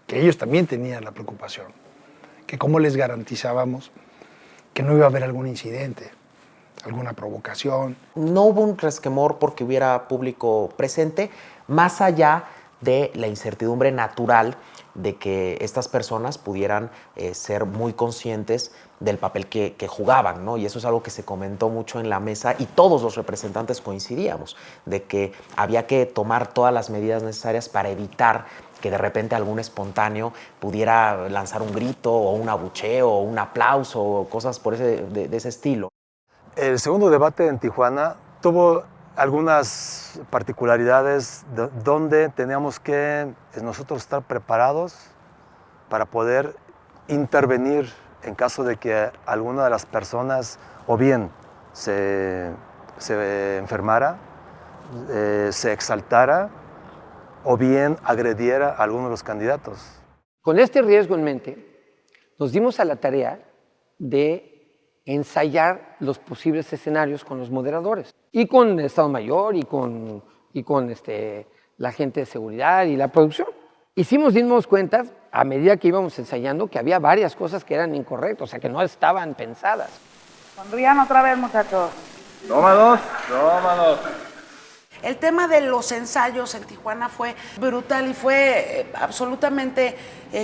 que ellos también tenían la preocupación, que cómo les garantizábamos que no iba a haber algún incidente, alguna provocación. No hubo un resquemor porque hubiera público presente, más allá de la incertidumbre natural de que estas personas pudieran ser muy conscientes del papel que jugaban, ¿no? Y eso es algo que se comentó mucho en la mesa y todos los representantes coincidíamos, de que había que tomar todas las medidas necesarias para evitar que de repente algún espontáneo pudiera lanzar un grito o un abucheo o un aplauso o cosas de ese estilo. El segundo debate en Tijuana tuvo algunas particularidades donde teníamos que nosotros estar preparados para poder intervenir en caso de que alguna de las personas o bien se enfermara, se exaltara o bien agrediera a alguno de los candidatos. Con este riesgo en mente, nos dimos a la tarea de ensayar los posibles escenarios con los moderadores y con el Estado Mayor y con la gente de seguridad y la producción. Dimos cuenta, a medida que íbamos ensayando, que había varias cosas que eran incorrectas, o sea, que no estaban pensadas. Sonrían otra vez, muchachos. Toma dos, toma dos. El tema de los ensayos en Tijuana fue brutal y fue absolutamente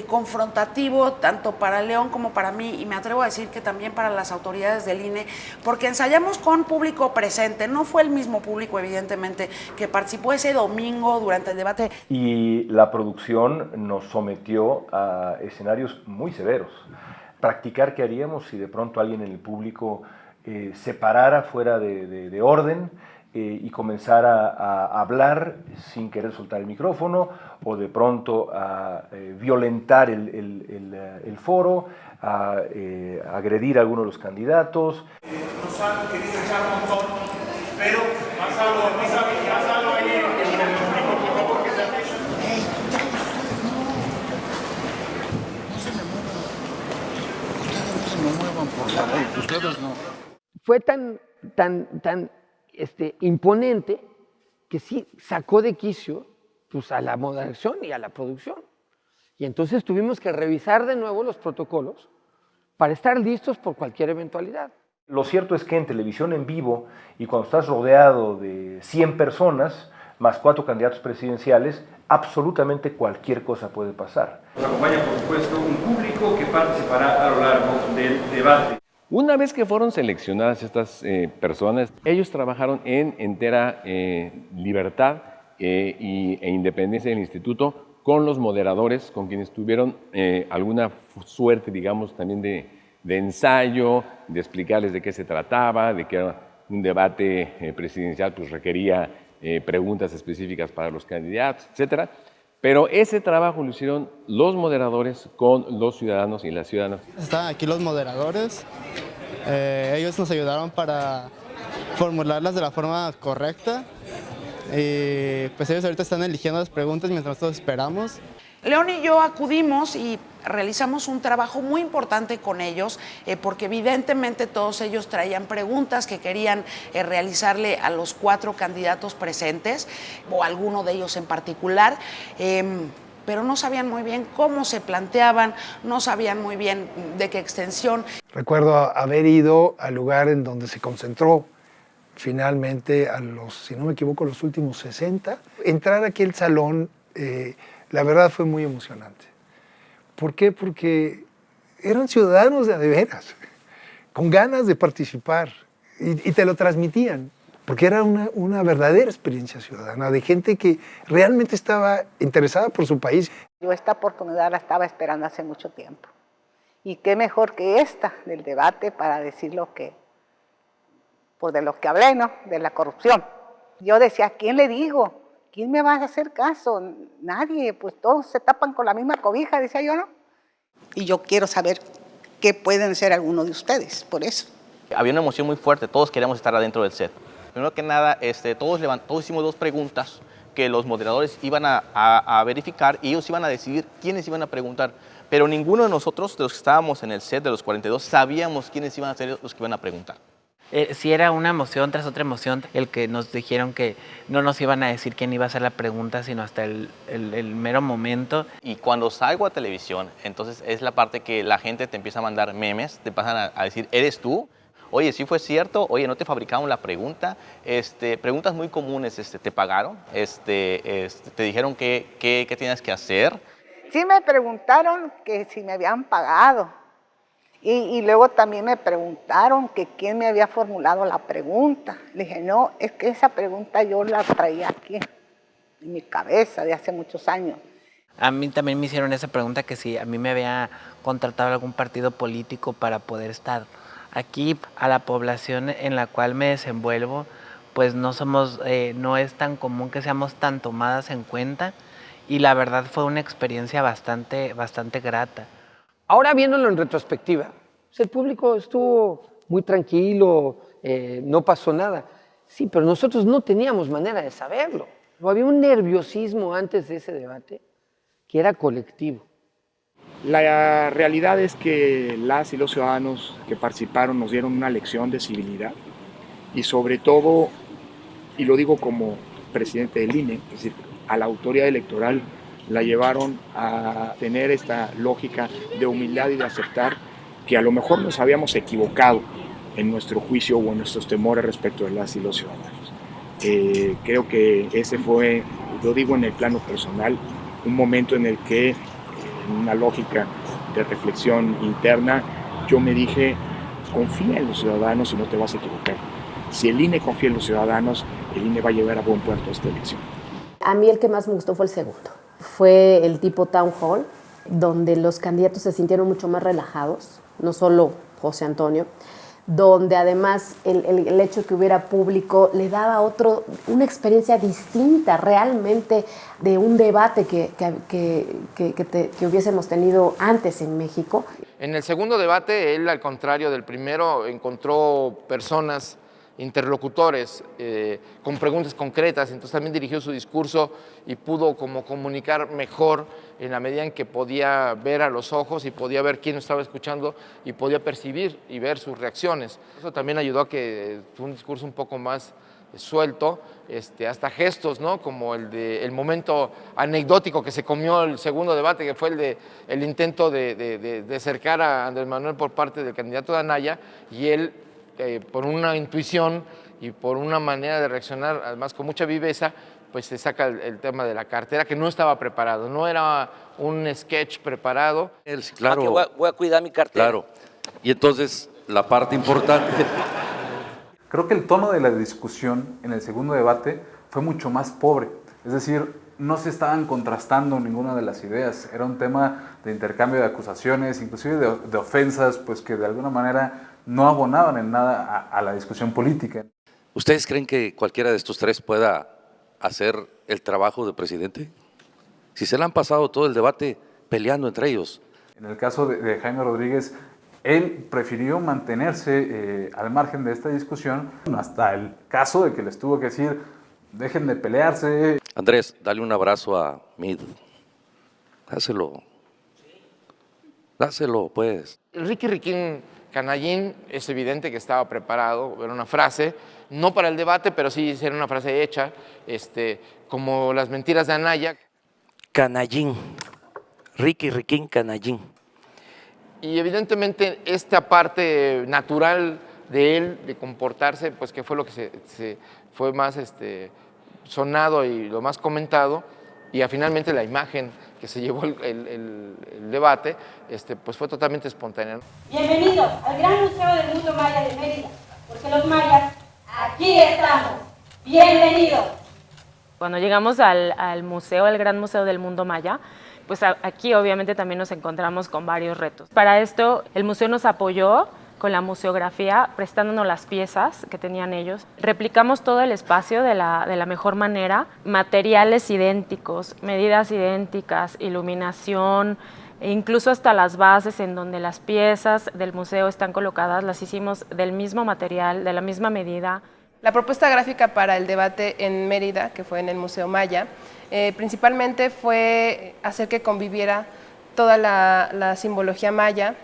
confrontativo tanto para León como para mí, y me atrevo a decir que también para las autoridades del INE, porque ensayamos con público presente. No fue el mismo público, evidentemente, que participó ese domingo durante el debate. Y la producción nos sometió a escenarios muy severos. Practicar qué haríamos si de pronto alguien en el público se parara fuera de orden y comenzar a hablar sin querer soltar el micrófono, o de pronto a violentar el foro, a agredir a alguno de los candidatos. Nos han querido echar un montón, pero más algo ahí en el público, por favor, que se atención. No se me muevan, por favor, ustedes no. Fue tan imponente que sí sacó de quicio pues, a la moderación y a la producción. Y entonces tuvimos que revisar de nuevo los protocolos para estar listos por cualquier eventualidad. Lo cierto es que en televisión en vivo, y cuando estás rodeado de 100 personas, más 4 candidatos presidenciales, absolutamente cualquier cosa puede pasar. Nos acompaña, por supuesto, un público que participará a lo largo del debate. Una vez que fueron seleccionadas estas personas, ellos trabajaron en entera libertad e independencia del instituto con los moderadores, con quienes tuvieron alguna suerte, digamos, también de ensayo, de explicarles de qué se trataba, de que era un debate presidencial, pues requería preguntas específicas para los candidatos, etcétera. Pero ese trabajo lo hicieron los moderadores con los ciudadanos y las ciudadanas. Están aquí los moderadores. Ellos nos ayudaron para formularlas de la forma correcta. Pues ellos ahorita están eligiendo las preguntas mientras nosotros esperamos. León y yo acudimos y realizamos un trabajo muy importante con ellos, porque evidentemente todos ellos traían preguntas que querían realizarle a los 4 candidatos presentes, o alguno de ellos en particular, pero no sabían muy bien cómo se planteaban, no sabían muy bien de qué extensión. Recuerdo haber ido al lugar en donde se concentró finalmente a los, si no me equivoco, los últimos 60. Entrar aquí al salón, la verdad fue muy emocionante. ¿Por qué? Porque eran ciudadanos de veras, con ganas de participar, y te lo transmitían, porque era una verdadera experiencia ciudadana, de gente que realmente estaba interesada por su país. Yo esta oportunidad la estaba esperando hace mucho tiempo. Y qué mejor que esta, del debate, para decir lo que, pues de lo que hablé, ¿no? De la corrupción. Yo decía, ¿a quién le digo ¿quién me va a hacer caso? Nadie, pues todos se tapan con la misma cobija, decía yo, ¿no? Y yo quiero saber qué pueden ser algunos de ustedes, por eso. Había una emoción muy fuerte, todos queríamos estar adentro del set. Primero que nada, todos hicimos 2 preguntas que los moderadores iban a verificar y ellos iban a decidir quiénes iban a preguntar. Pero ninguno de nosotros, de los que estábamos en el set de los 42, sabíamos quiénes iban a ser los que iban a preguntar. Sí, era una emoción tras otra emoción el que nos dijeron que no nos iban a decir quién iba a hacer la pregunta, sino hasta el mero momento. Y cuando salgo a televisión, entonces es la parte que la gente te empieza a mandar memes, te pasan a decir, ¿eres tú? Oye, ¿sí fue cierto? Oye, ¿no te fabricaron la pregunta? Preguntas muy comunes, ¿te pagaron? ¿Te dijeron qué tienes que hacer? Sí me preguntaron que si me habían pagado. Y luego también me preguntaron que quién me había formulado la pregunta. Le dije, no, es que esa pregunta yo la traía aquí, en mi cabeza, de hace muchos años. A mí también me hicieron esa pregunta, que si a mí me había contratado algún partido político para poder estar aquí. A la población en la cual me desenvuelvo, pues no es tan común que seamos tan tomadas en cuenta, y la verdad fue una experiencia bastante grata. Ahora viéndolo en retrospectiva, pues el público estuvo muy tranquilo, no pasó nada. Sí, pero nosotros no teníamos manera de saberlo. Había un nerviosismo antes de ese debate que era colectivo. La realidad es que las y los ciudadanos que participaron nos dieron una lección de civilidad y sobre todo, y lo digo como presidente del INE, es decir, a la autoridad electoral la llevaron a tener esta lógica de humildad y de aceptar que a lo mejor nos habíamos equivocado en nuestro juicio o en nuestros temores respecto de las y los ciudadanos. Creo que ese fue, lo digo en el plano personal, un momento en el que, en una lógica de reflexión interna, yo me dije, confía en los ciudadanos y no te vas a equivocar. Si el INE confía en los ciudadanos, el INE va a llevar a buen puerto esta elección. A mí el que más me gustó fue el segundo. Fue el tipo town hall, donde los candidatos se sintieron mucho más relajados, no solo José Antonio, donde además el hecho de que hubiera público le daba una experiencia distinta realmente de un debate que hubiésemos tenido antes en México. En el segundo debate, él, al contrario del primero, encontró personas, interlocutores, con preguntas concretas, entonces también dirigió su discurso y pudo como comunicar mejor en la medida en que podía ver a los ojos y podía ver quién estaba escuchando y podía percibir y ver sus reacciones. Eso también ayudó a que fue un discurso un poco más suelto, hasta gestos, ¿no? Como el momento anecdótico que se comió el segundo debate, que fue el intento de acercar a Andrés Manuel por parte del candidato de Anaya, y él, por una intuición y por una manera de reaccionar, además con mucha viveza, pues se saca el tema de la cartera, que no estaba preparado, no era un sketch preparado. Claro, voy a cuidar mi cartera. Claro, y entonces la parte importante... Creo que el tono de la discusión en el segundo debate fue mucho más pobre, es decir, no se estaban contrastando ninguna de las ideas, era un tema de intercambio de acusaciones, inclusive de ofensas, pues que de alguna manera no abonaban en nada a la discusión política. ¿Ustedes creen que cualquiera de estos tres pueda hacer el trabajo de presidente? Si se le han pasado todo el debate peleando entre ellos. En el caso de Jaime Rodríguez, él prefirió mantenerse al margen de esta discusión, hasta el caso de que les tuvo que decir, dejen de pelearse. Andrés, dale un abrazo a Mid. Dáselo. Dáselo, pues. Riquín Canallín es evidente que estaba preparado, era una frase, no para el debate, pero sí era una frase hecha, como las mentiras de Anaya. Canallín, Riquín Canallín. Y evidentemente esta parte natural de él, de comportarse, pues que fue lo que se fue más sonado y lo más comentado, y finalmente la imagen que se llevó el debate, pues fue totalmente espontánea. Bienvenidos al Gran Museo del Mundo Maya de Mérida, porque los mayas aquí estamos. Bienvenidos. Cuando llegamos al museo, al Gran Museo del Mundo Maya, pues aquí obviamente también nos encontramos con varios retos. Para esto, el museo nos apoyó la museografía, prestándonos las piezas que tenían ellos. Replicamos todo el espacio de la mejor manera, materiales idénticos, medidas idénticas, iluminación, e incluso hasta las bases en donde las piezas del museo están colocadas, las hicimos del mismo material, de la misma medida. La propuesta gráfica para el debate en Mérida, que fue en el Museo Maya, principalmente fue hacer que conviviera toda la simbología maya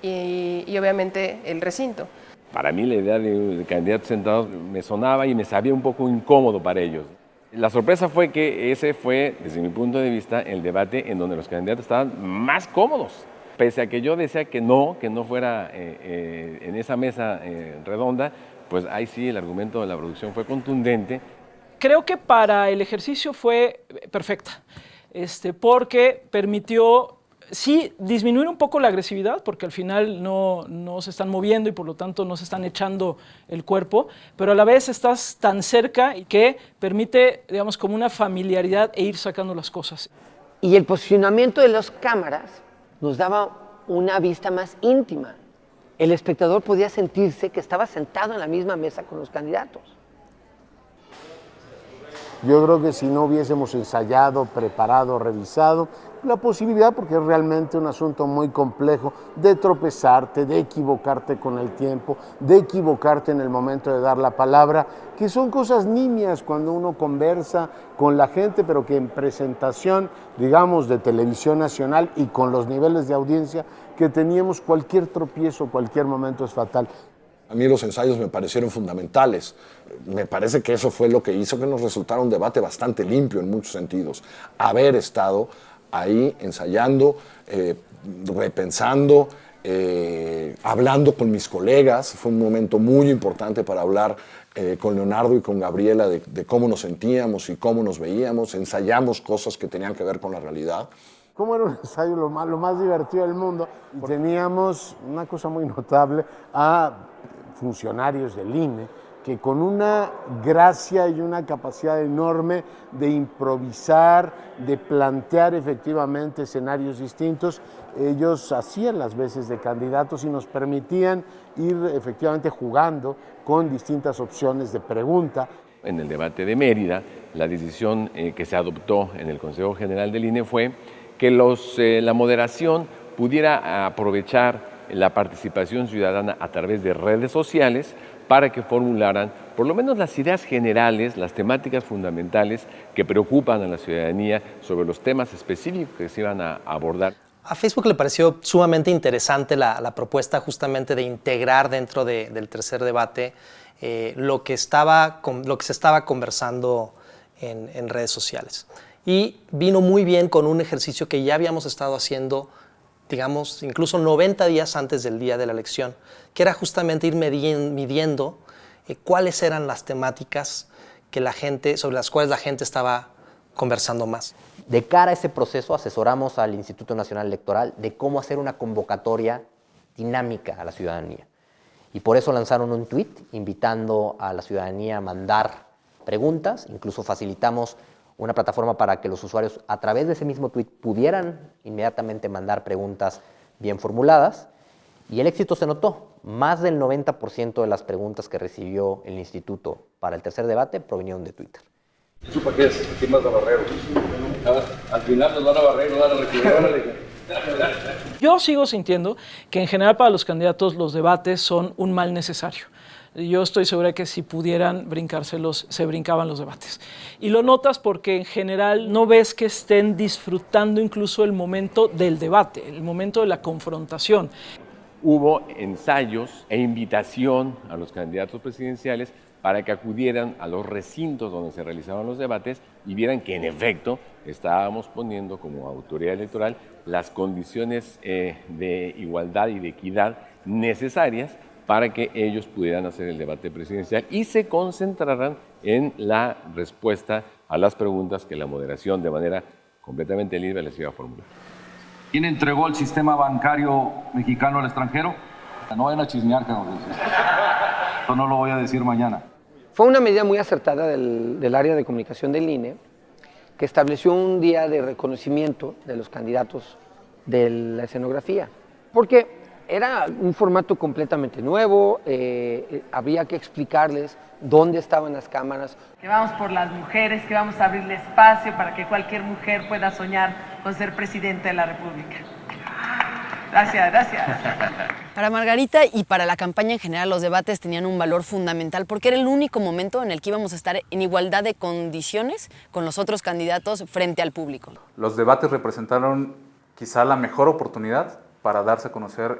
y obviamente el recinto. Para mí la idea de candidatos sentados me sonaba y me sabía un poco incómodo para ellos. La sorpresa fue que ese fue, desde mi punto de vista, el debate en donde los candidatos estaban más cómodos. Pese a que yo decía que no fuera en esa mesa redonda, pues ahí sí el argumento de la producción fue contundente. Creo que para el ejercicio fue perfecta, porque permitió sí disminuir un poco la agresividad, porque al final no se están moviendo y por lo tanto no se están echando el cuerpo, pero a la vez estás tan cerca y que permite, digamos, como una familiaridad e ir sacando las cosas. Y el posicionamiento de las cámaras nos daba una vista más íntima. El espectador podía sentirse que estaba sentado en la misma mesa con los candidatos. Yo creo que si no hubiésemos ensayado, preparado, revisado, la posibilidad, porque es realmente un asunto muy complejo, de tropezarte, de equivocarte con el tiempo, de equivocarte en el momento de dar la palabra, que son cosas nimias cuando uno conversa con la gente, pero que en presentación, digamos, de televisión nacional y con los niveles de audiencia que teníamos, cualquier tropiezo, cualquier momento es fatal. A mí los ensayos me parecieron fundamentales. Me parece que eso fue lo que hizo que nos resultara un debate bastante limpio en muchos sentidos. Haber estado ahí ensayando, repensando, hablando con mis colegas. Fue un momento muy importante para hablar con Leonardo y con Gabriela de cómo nos sentíamos y cómo nos veíamos. Ensayamos cosas que tenían que ver con la realidad. Como era un ensayo lo más divertido del mundo. Y teníamos una cosa muy notable a funcionarios del INE que con una gracia y una capacidad enorme de improvisar, de plantear efectivamente escenarios distintos, ellos hacían las veces de candidatos y nos permitían ir efectivamente jugando con distintas opciones de pregunta. En el debate de Mérida, la decisión que se adoptó en el Consejo General del INE fue que la moderación pudiera aprovechar la participación ciudadana a través de redes sociales para que formularan por lo menos las ideas generales, las temáticas fundamentales que preocupan a la ciudadanía sobre los temas específicos que se iban a abordar. A Facebook le pareció sumamente interesante la propuesta justamente de integrar dentro del tercer debate lo que se estaba conversando en redes sociales. Y vino muy bien con un ejercicio que ya habíamos estado haciendo, digamos, incluso 90 días antes del día de la elección, que era justamente ir midiendo cuáles eran las temáticas sobre las cuales la gente estaba conversando más. De cara a ese proceso, asesoramos al Instituto Nacional Electoral de cómo hacer una convocatoria dinámica a la ciudadanía. Y por eso lanzaron un tuit invitando a la ciudadanía a mandar preguntas, incluso facilitamos una plataforma para que los usuarios a través de ese mismo tuit pudieran inmediatamente mandar preguntas bien formuladas, y el éxito se notó. Más del 90% de las preguntas que recibió el instituto para el tercer debate provinieron de Twitter. ¿Tú para qué es? ¿Quién más va a barrer? Al final nos van a barrer, nos van a recibir. Yo sigo sintiendo que en general para los candidatos los debates son un mal necesario. Yo estoy segura de que si pudieran brincárselos, se brincaban los debates. Y lo notas porque en general no ves que estén disfrutando incluso el momento del debate, el momento de la confrontación. Hubo ensayos e invitación a los candidatos presidenciales para que acudieran a los recintos donde se realizaban los debates y vieran que en efecto estábamos poniendo como autoridad electoral las condiciones de igualdad y de equidad necesarias para que ellos pudieran hacer el debate presidencial y se concentraran en la respuesta a las preguntas que la moderación de manera completamente libre les iba a formular. ¿Quién entregó el sistema bancario mexicano al extranjero? No vayan a chismear, cabrón. Esto no lo voy a decir mañana. Fue una medida muy acertada del área de comunicación del INE, que estableció un día de reconocimiento de los candidatos de la escenografía. Porque Era un formato completamente nuevo, había que explicarles dónde estaban las cámaras. Que vamos por las mujeres, que vamos a abrirle espacio para que cualquier mujer pueda soñar con ser presidenta de la República. Gracias, gracias. Para Margarita y para la campaña en general, los debates tenían un valor fundamental porque era el único momento en el que íbamos a estar en igualdad de condiciones con los otros candidatos frente al público. Los debates representaron quizá la mejor oportunidad para darse a conocer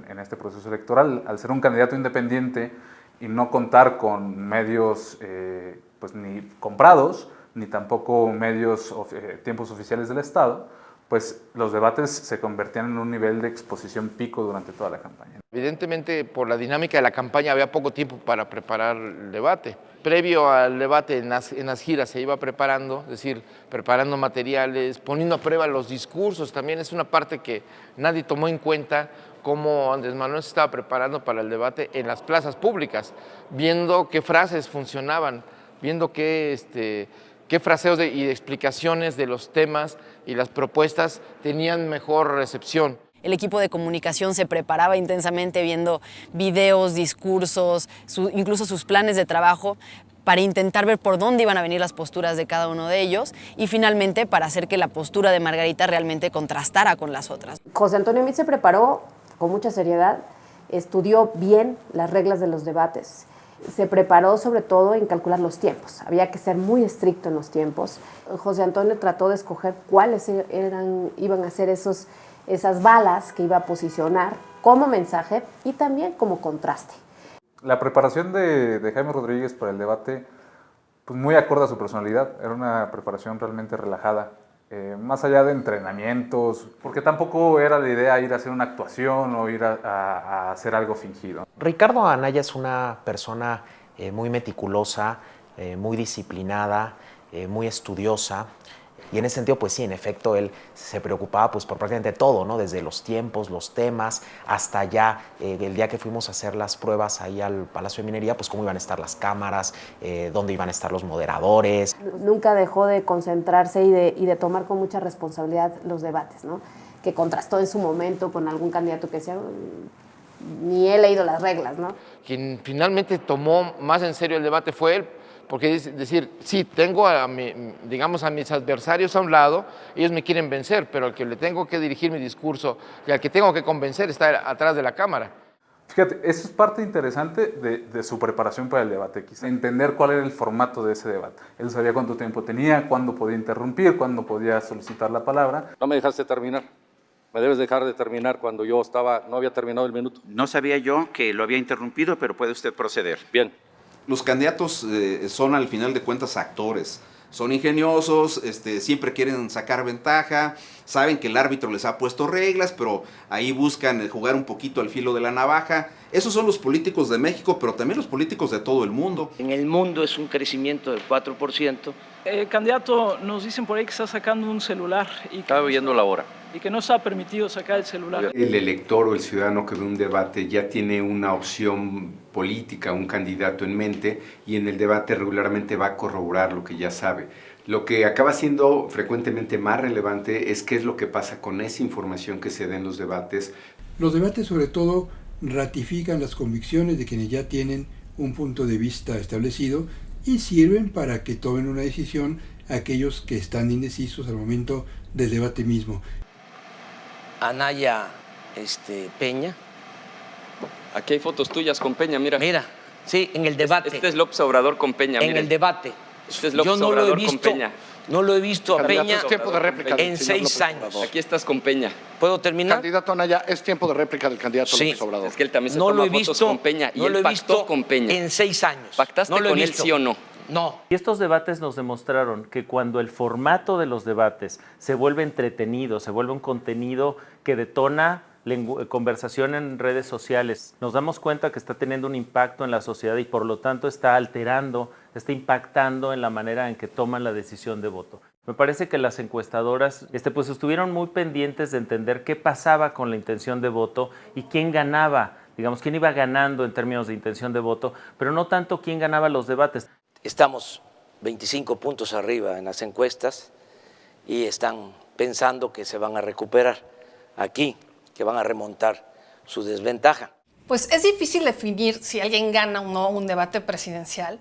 en este proceso electoral. Al ser un candidato independiente y no contar con medios pues ni comprados, ni tampoco medios, tiempos oficiales del Estado, pues los debates se convertían en un nivel de exposición pico durante toda la campaña. Evidentemente, por la dinámica de la campaña había poco tiempo para preparar el debate. Previo al debate en las giras se iba preparando, es decir, preparando materiales, poniendo a prueba los discursos. También es una parte que nadie tomó en cuenta, cómo Andrés Manuel se estaba preparando para el debate en las plazas públicas, viendo qué frases funcionaban, viendo qué fraseos y explicaciones de los temas y las propuestas tenían mejor recepción. El equipo de comunicación se preparaba intensamente viendo videos, discursos, incluso sus planes de trabajo para intentar ver por dónde iban a venir las posturas de cada uno de ellos y finalmente para hacer que la postura de Margarita realmente contrastara con las otras. José Antonio Meade se preparó con mucha seriedad, estudió bien las reglas de los debates. Se preparó sobre todo en calcular los tiempos. Había que ser muy estricto en los tiempos. José Antonio trató de escoger cuáles iban a ser esas balas que iba a posicionar como mensaje y también como contraste. La preparación de Jaime Rodríguez para el debate, pues muy acorde a su personalidad. Era una preparación realmente relajada, más allá de entrenamientos, porque tampoco era la idea ir a hacer una actuación o ir a hacer algo fingido. Ricardo Anaya es una persona muy meticulosa, muy disciplinada, muy estudiosa. Y en ese sentido, pues sí, en efecto, él se preocupaba pues, por prácticamente todo, ¿no? Desde los tiempos, los temas, hasta ya el día que fuimos a hacer las pruebas ahí al Palacio de Minería, pues cómo iban a estar las cámaras, dónde iban a estar los moderadores. Nunca dejó de concentrarse y de tomar con mucha responsabilidad los debates, ¿no? Que contrastó en su momento con algún candidato que decía, ni he leído las reglas, ¿no? Quien finalmente tomó más en serio el debate fue él, porque es decir, sí, tengo a mis adversarios a un lado, ellos me quieren vencer, pero al que le tengo que dirigir mi discurso y al que tengo que convencer está atrás de la cámara. Fíjate, eso es parte interesante de su preparación para el debate, quizá entender cuál era el formato de ese debate. Él sabía cuánto tiempo tenía, cuándo podía interrumpir, cuándo podía solicitar la palabra. No me dejaste terminar. Me debes dejar de terminar cuando yo no había terminado el minuto. No sabía yo que lo había interrumpido, pero puede usted proceder. Bien. Los candidatos son al final de cuentas actores, son ingeniosos, siempre quieren sacar ventaja, saben que el árbitro les ha puesto reglas, pero ahí buscan jugar un poquito al filo de la navaja. Esos son los políticos de México, pero también los políticos de todo el mundo. En el mundo es un crecimiento del 4%. Candidato, nos dicen por ahí que está sacando un celular. Estaba viendo la hora. Y que no está permitido sacar el celular. El elector o el ciudadano que ve un debate ya tiene una opción política, un candidato en mente, y en el debate regularmente va a corroborar lo que ya sabe. Lo que acaba siendo frecuentemente más relevante es qué es lo que pasa con esa información que se da en los debates. Los debates sobre todo ratifican las convicciones de quienes ya tienen un punto de vista establecido y sirven para que tomen una decisión aquellos que están indecisos al momento del debate mismo. Anaya Peña. Aquí hay fotos tuyas con Peña, mira. Mira, sí, en el debate. Este es López Obrador con Peña, en miren. el debate. Este es López Yo no Obrador lo he visto, con Peña. No lo he visto a Peña Es tiempo de réplica en 6 años. Aquí estás con Peña. ¿Puedo terminar? Candidato Anaya, es tiempo de réplica del candidato Sí. López Obrador. Es que él también se No toma lo he fotos visto, con Peña y no lo él he pactó visto con Peña. en 6 años. ¿Pactaste No lo he con él visto. sí o no? No. Y estos debates nos demostraron que cuando el formato de los debates se vuelve entretenido, se vuelve un contenido que detona conversación en redes sociales, nos damos cuenta que está teniendo un impacto en la sociedad y por lo tanto está alterando, está impactando en la manera en que toman la decisión de voto. Me parece que las encuestadoras pues estuvieron muy pendientes de entender qué pasaba con la intención de voto y quién ganaba, digamos, quién iba ganando en términos de intención de voto, pero no tanto quién ganaba los debates. Estamos 25 puntos arriba en las encuestas y están pensando que se van a recuperar aquí, que van a remontar su desventaja. Pues es difícil definir si alguien gana o no un debate presidencial.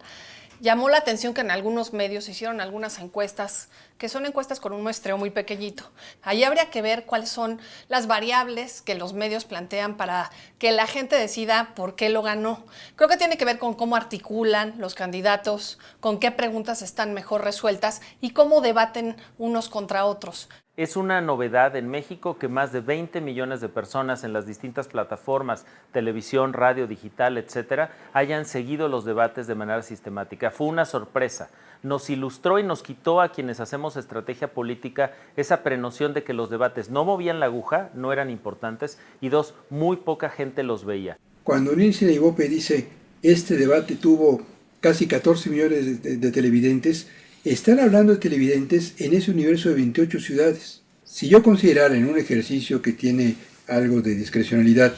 Llamó la atención que en algunos medios se hicieron algunas encuestas, que son encuestas con un muestreo muy pequeñito. Ahí habría que ver cuáles son las variables que los medios plantean para que la gente decida por qué lo ganó. Creo que tiene que ver con cómo articulan los candidatos, con qué preguntas están mejor resueltas y cómo debaten unos contra otros. Es una novedad en México que más de 20 millones de personas en las distintas plataformas, televisión, radio, digital, etcétera, hayan seguido los debates de manera sistemática. Fue una sorpresa. Nos ilustró y nos quitó a quienes hacemos estrategia política esa prenoción de que los debates no movían la aguja, no eran importantes y dos, muy poca gente los veía. Cuando Nielsen y Ibope dice este debate tuvo casi 14 millones de televidentes, están hablando de televidentes en ese universo de 28 ciudades. Si yo considerara en un ejercicio que tiene algo de discrecionalidad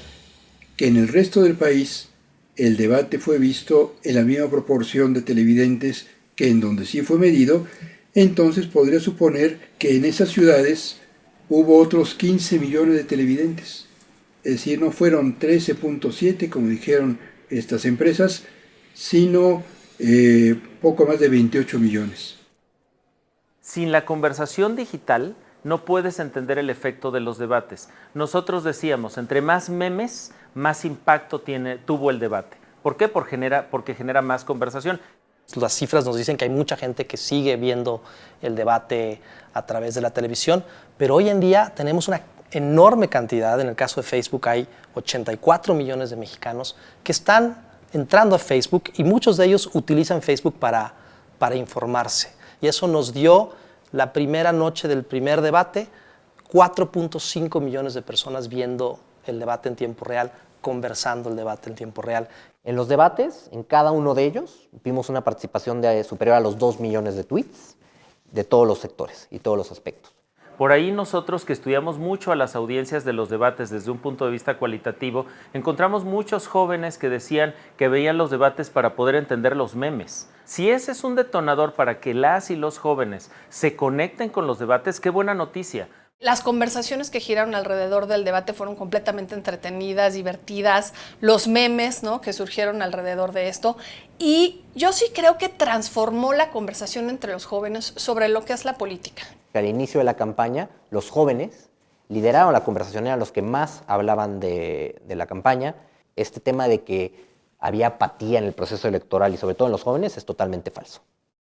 que en el resto del país el debate fue visto en la misma proporción de televidentes que en donde sí fue medido, entonces podría suponer que en esas ciudades hubo otros 15 millones de televidentes. Es decir, no fueron 13.7 como dijeron estas empresas, sino poco más de 28 millones. Sin la conversación digital no puedes entender el efecto de los debates. Nosotros decíamos, entre más memes, más impacto tuvo el debate. ¿Por qué? Porque genera más conversación. Las cifras nos dicen que hay mucha gente que sigue viendo el debate a través de la televisión, pero hoy en día tenemos una enorme cantidad, en el caso de Facebook hay 84 millones de mexicanos que están entrando a Facebook y muchos de ellos utilizan Facebook para informarse. Y eso nos dio la primera noche del primer debate, 4.5 millones de personas viendo el debate en tiempo real, conversando el debate en tiempo real. En los debates, en cada uno de ellos, vimos una participación superior a los 2 millones de tweets de todos los sectores y todos los aspectos. Por ahí nosotros que estudiamos mucho a las audiencias de los debates desde un punto de vista cualitativo, encontramos muchos jóvenes que decían que veían los debates para poder entender los memes. Si ese es un detonador para que las y los jóvenes se conecten con los debates, qué buena noticia. Las conversaciones que giraron alrededor del debate fueron completamente entretenidas, divertidas, los memes, ¿no?, que surgieron alrededor de esto. Y yo sí creo que transformó la conversación entre los jóvenes sobre lo que es la política. Al inicio de la campaña, los jóvenes lideraron la conversación, eran los que más hablaban de la campaña. Este tema de que había apatía en el proceso electoral y sobre todo en los jóvenes es totalmente falso.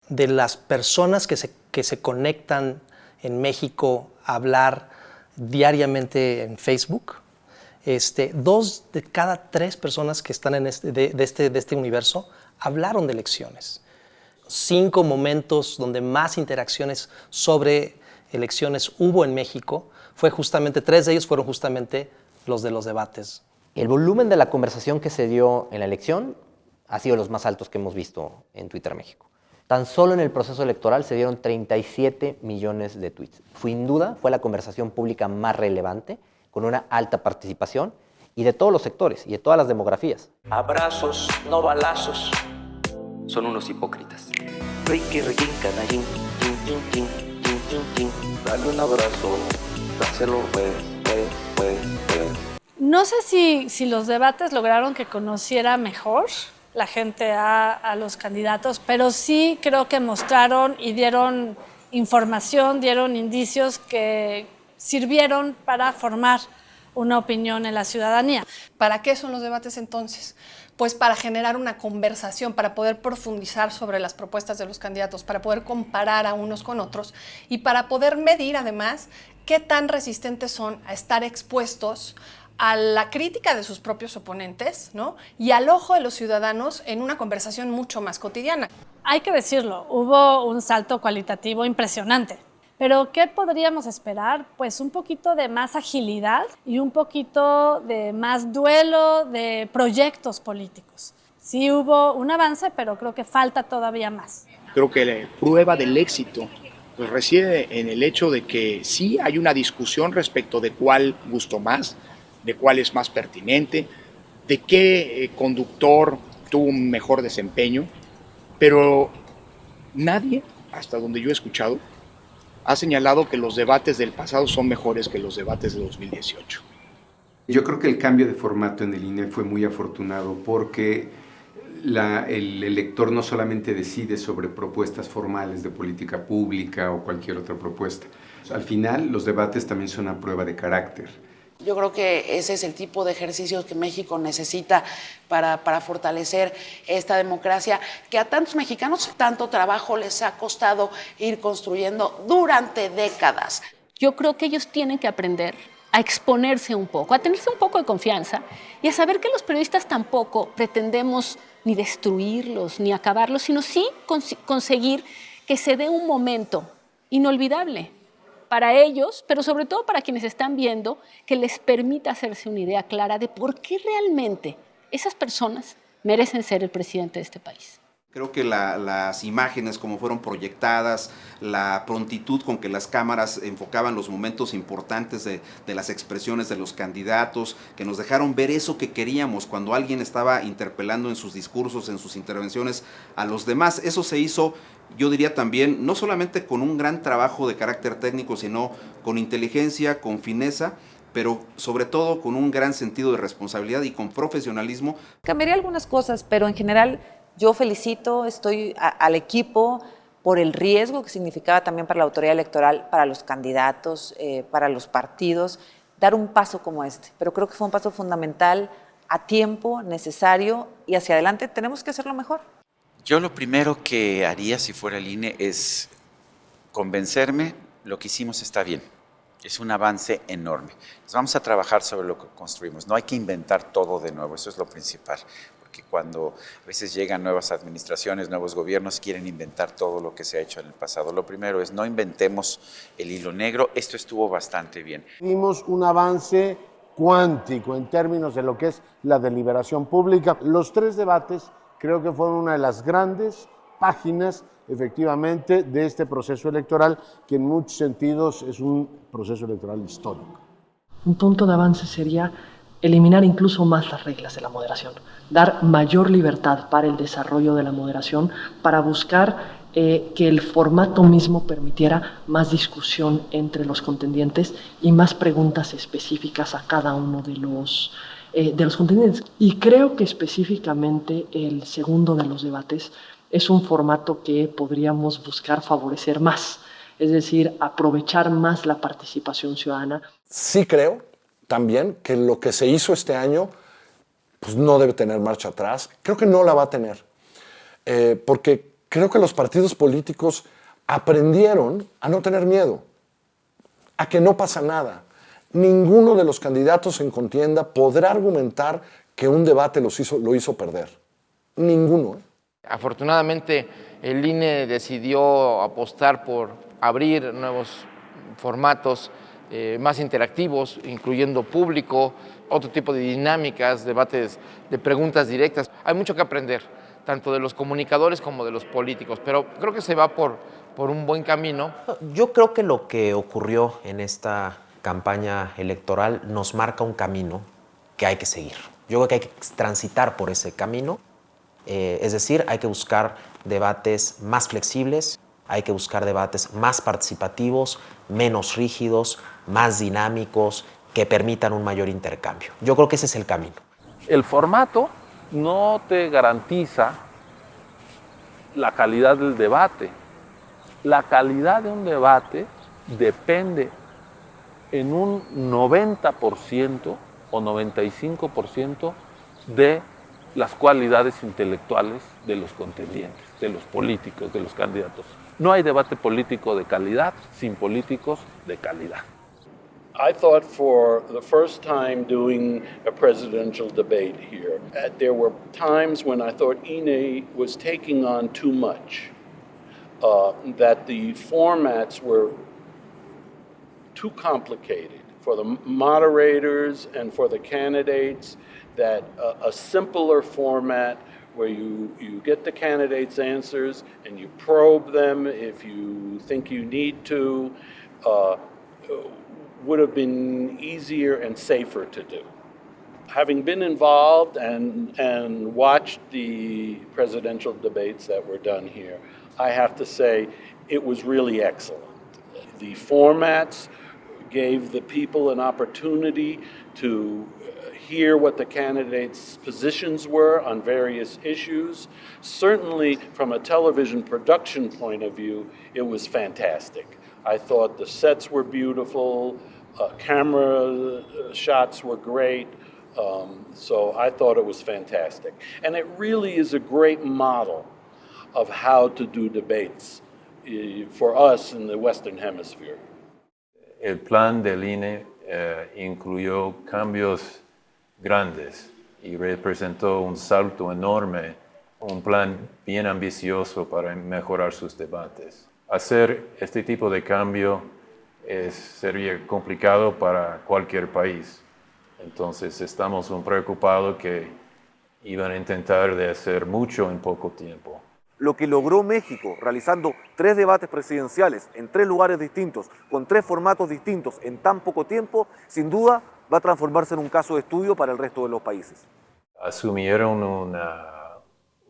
De las personas que se conectan en México a hablar diariamente en Facebook, 2 de cada 3 personas que están en de este universo hablaron de elecciones. 5 momentos donde más interacciones sobre elecciones hubo en México, 3 de ellos fueron justamente los de los debates. El volumen de la conversación que se dio en la elección ha sido los más altos que hemos visto en Twitter México. Tan solo en el proceso electoral se dieron 37 millones de tweets. Sin duda fue la conversación pública más relevante, con una alta participación y de todos los sectores y de todas las demografías. Abrazos, no balazos. Son unos hipócritas. Ricky, Ricky, canallín, dale un abrazo, dáselo, pues. No sé si los debates lograron que conociera mejor la gente a los candidatos, pero sí creo que mostraron y dieron información, dieron indicios que sirvieron para formar una opinión en la ciudadanía. ¿Para qué son los debates entonces? Pues para generar una conversación, para poder profundizar sobre las propuestas de los candidatos, para poder comparar a unos con otros y para poder medir además qué tan resistentes son a estar expuestos a la crítica de sus propios oponentes, ¿no?, y al ojo de los ciudadanos en una conversación mucho más cotidiana. Hay que decirlo, hubo un salto cualitativo impresionante. Pero ¿qué podríamos esperar? Pues un poquito de más agilidad y un poquito de más duelo de proyectos políticos. Sí hubo un avance, pero creo que falta todavía más. Creo que la prueba del éxito pues reside en el hecho de que sí hay una discusión respecto de cuál gustó más, de cuál es más pertinente, de qué conductor tuvo un mejor desempeño, pero nadie, hasta donde yo he escuchado, ha señalado que los debates del pasado son mejores que los debates de 2018. Yo creo que el cambio de formato en el INE fue muy afortunado porque el elector no solamente decide sobre propuestas formales de política pública o cualquier otra propuesta. Al final, los debates también son una prueba de carácter. Yo creo que ese es el tipo de ejercicios que México necesita para fortalecer esta democracia que a tantos mexicanos tanto trabajo les ha costado ir construyendo durante décadas. Yo creo que ellos tienen que aprender a exponerse un poco, a tenerse un poco de confianza y a saber que los periodistas tampoco pretendemos ni destruirlos ni acabarlos, sino sí conseguir que se dé un momento inolvidable para ellos, pero sobre todo para quienes están viendo, que les permita hacerse una idea clara de por qué realmente esas personas merecen ser el presidente de este país. Creo que las imágenes como fueron proyectadas, la prontitud con que las cámaras enfocaban los momentos importantes de las expresiones de los candidatos, que nos dejaron ver eso que queríamos cuando alguien estaba interpelando en sus discursos, en sus intervenciones a los demás. Eso se hizo, yo diría también, no solamente con un gran trabajo de carácter técnico, sino con inteligencia, con fineza, pero sobre todo con un gran sentido de responsabilidad y con profesionalismo. Cambiaría algunas cosas, pero en general yo felicito al equipo por el riesgo que significaba también para la autoridad electoral, para los candidatos, para los partidos, dar un paso como este. Pero creo que fue un paso fundamental, a tiempo, necesario, y hacia adelante tenemos que hacerlo mejor. Yo lo primero que haría si fuera el INE es convencerme, lo que hicimos está bien. Es un avance enorme. Entonces vamos a trabajar sobre lo que construimos. No hay que inventar todo de nuevo, eso es lo principal. Porque cuando a veces llegan nuevas administraciones, nuevos gobiernos, quieren inventar todo lo que se ha hecho en el pasado. Lo primero es no inventemos el hilo negro. Esto estuvo bastante bien. Vimos un avance cuántico en términos de lo que es la deliberación pública. Los 3 debates creo que fueron una de las grandes páginas, efectivamente, de este proceso electoral, que en muchos sentidos es un proceso electoral histórico. Un punto de avance sería eliminar incluso más las reglas de la moderación, dar mayor libertad para el desarrollo de la moderación, para buscar que el formato mismo permitiera más discusión entre los contendientes y más preguntas específicas a cada uno de los contendientes. Y creo que específicamente el segundo de los debates es un formato que podríamos buscar favorecer más, es decir, aprovechar más la participación ciudadana. Sí creo también que lo que se hizo este año pues no debe tener marcha atrás. Creo que no la va a tener, porque creo que los partidos políticos aprendieron a no tener miedo, a que no pasa nada. Ninguno de los candidatos en contienda podrá argumentar que un debate lo hizo perder. Ninguno. Afortunadamente, el INE decidió apostar por abrir nuevos formatos más interactivos, incluyendo público, otro tipo de dinámicas, debates de preguntas directas. Hay mucho que aprender, tanto de los comunicadores como de los políticos, pero creo que se va por un buen camino. Yo creo que lo que ocurrió en esta campaña electoral nos marca un camino que hay que seguir. Yo creo que hay que transitar por ese camino, es decir, hay que buscar debates más flexibles, hay que buscar debates más participativos, menos rígidos, más dinámicos, que permitan un mayor intercambio. Yo creo que ese es el camino. El formato no te garantiza la calidad del debate. La calidad de un debate depende en un 90% o 95% de las cualidades intelectuales de los contendientes, de los políticos, de los candidatos. No hay debate político de calidad sin políticos de calidad. I thought for the first time doing a presidential debate here, there were times when I thought INE was taking on too much, that the formats were too complicated for the moderators and for the candidates, that a simpler format where you get the candidates' answers and you probe them if you think you need to, would have been easier and safer to do. Having been involved and watched the presidential debates that were done here, I have to say it was really excellent. The formats gave the people an opportunity to hear what the candidates' positions were on various issues. Certainly, from a television production point of view, it was fantastic. I thought the sets were beautiful, camera shots were great, so I thought it was fantastic. And it really is a great model of how to do debates for us in the Western Hemisphere. El plan del INE incluyó cambios grandes y representó un salto enorme, un plan bien ambicioso para mejorar sus debates. Hacer este tipo de cambio sería complicado para cualquier país. Entonces estamos muy preocupados que iban a intentar de hacer mucho en poco tiempo. Lo que logró México realizando 3 debates presidenciales en 3 lugares distintos, con 3 formatos distintos en tan poco tiempo, sin duda va a transformarse en un caso de estudio para el resto de los países. Asumieron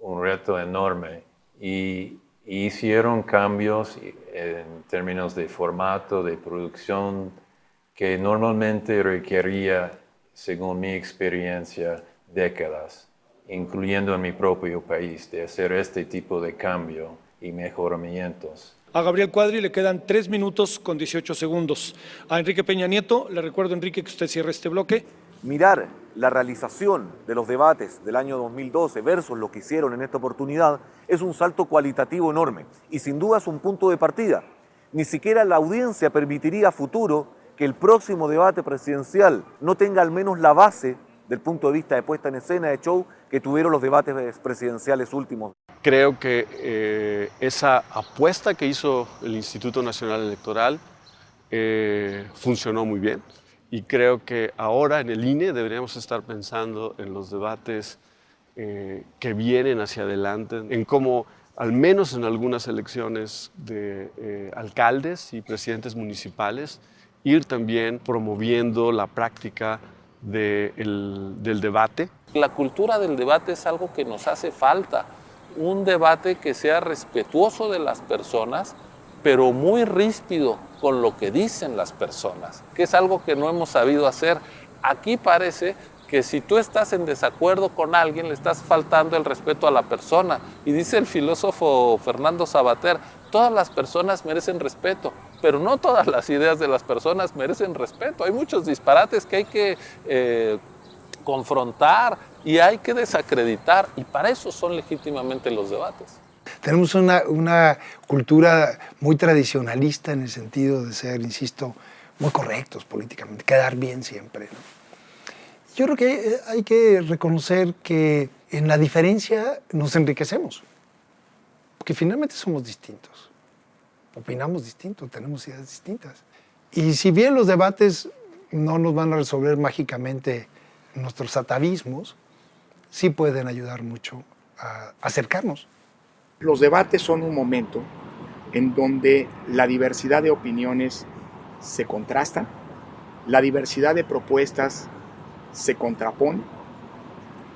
un reto enorme y hicieron cambios en términos de formato, de producción, que normalmente requería, según mi experiencia, décadas, incluyendo en mi propio país, de hacer este tipo de cambio y mejoramientos. A Gabriel Cuadri le quedan 3 minutos con 18 segundos. A Enrique Peña Nieto, le recuerdo, Enrique, que usted cierre este bloque. Mirar la realización de los debates del año 2012 versus lo que hicieron en esta oportunidad es un salto cualitativo enorme y sin duda es un punto de partida. Ni siquiera la audiencia permitiría a futuro que el próximo debate presidencial no tenga al menos la base del punto de vista de puesta en escena, de show, que tuvieron los debates presidenciales últimos. Creo que esa apuesta que hizo el Instituto Nacional Electoral funcionó muy bien y creo que ahora en el INE deberíamos estar pensando en los debates que vienen hacia adelante, en cómo, al menos en algunas elecciones de alcaldes y presidentes municipales, ir también promoviendo la práctica del debate. La cultura del debate es algo que nos hace falta, un debate que sea respetuoso de las personas, pero muy ríspido con lo que dicen las personas, que es algo que no hemos sabido hacer. Aquí parece que si tú estás en desacuerdo con alguien, le estás faltando el respeto a la persona. Y dice el filósofo Fernando Savater, todas las personas merecen respeto, pero no todas las ideas de las personas merecen respeto. Hay muchos disparates que hay que confrontar y hay que desacreditar, y para eso son legítimamente los debates. Tenemos una cultura muy tradicionalista en el sentido de ser, insisto, muy correctos políticamente, quedar bien siempre, ¿no? Yo creo que hay que reconocer que en la diferencia nos enriquecemos, porque finalmente somos distintos, opinamos distinto, tenemos ideas distintas. Y si bien los debates no nos van a resolver mágicamente nuestros atavismos, sí pueden ayudar mucho a acercarnos. Los debates son un momento en donde la diversidad de opiniones se contrasta, la diversidad de propuestas se contrapone,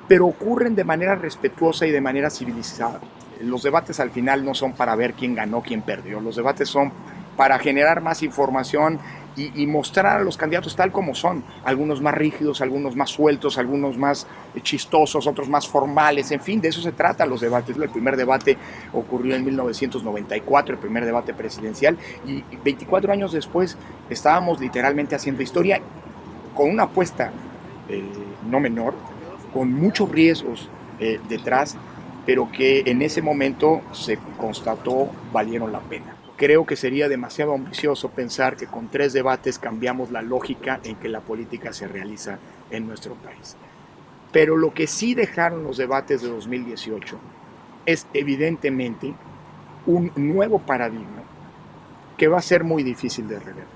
pero ocurren de manera respetuosa y de manera civilizada. Los debates al final no son para ver quién ganó, quién perdió. Los debates son para generar más información y mostrar a los candidatos tal como son. Algunos más rígidos, algunos más sueltos, algunos más chistosos, otros más formales. En fin, de eso se trata los debates. El primer debate ocurrió en 1994, el primer debate presidencial, y 24 años después estábamos literalmente haciendo historia con una apuesta no menor, con muchos riesgos detrás, pero que en ese momento se constató valieron la pena. Creo que sería demasiado ambicioso pensar que con 3 debates cambiamos la lógica en que la política se realiza en nuestro país. Pero lo que sí dejaron los debates de 2018 es evidentemente un nuevo paradigma que va a ser muy difícil de revertir.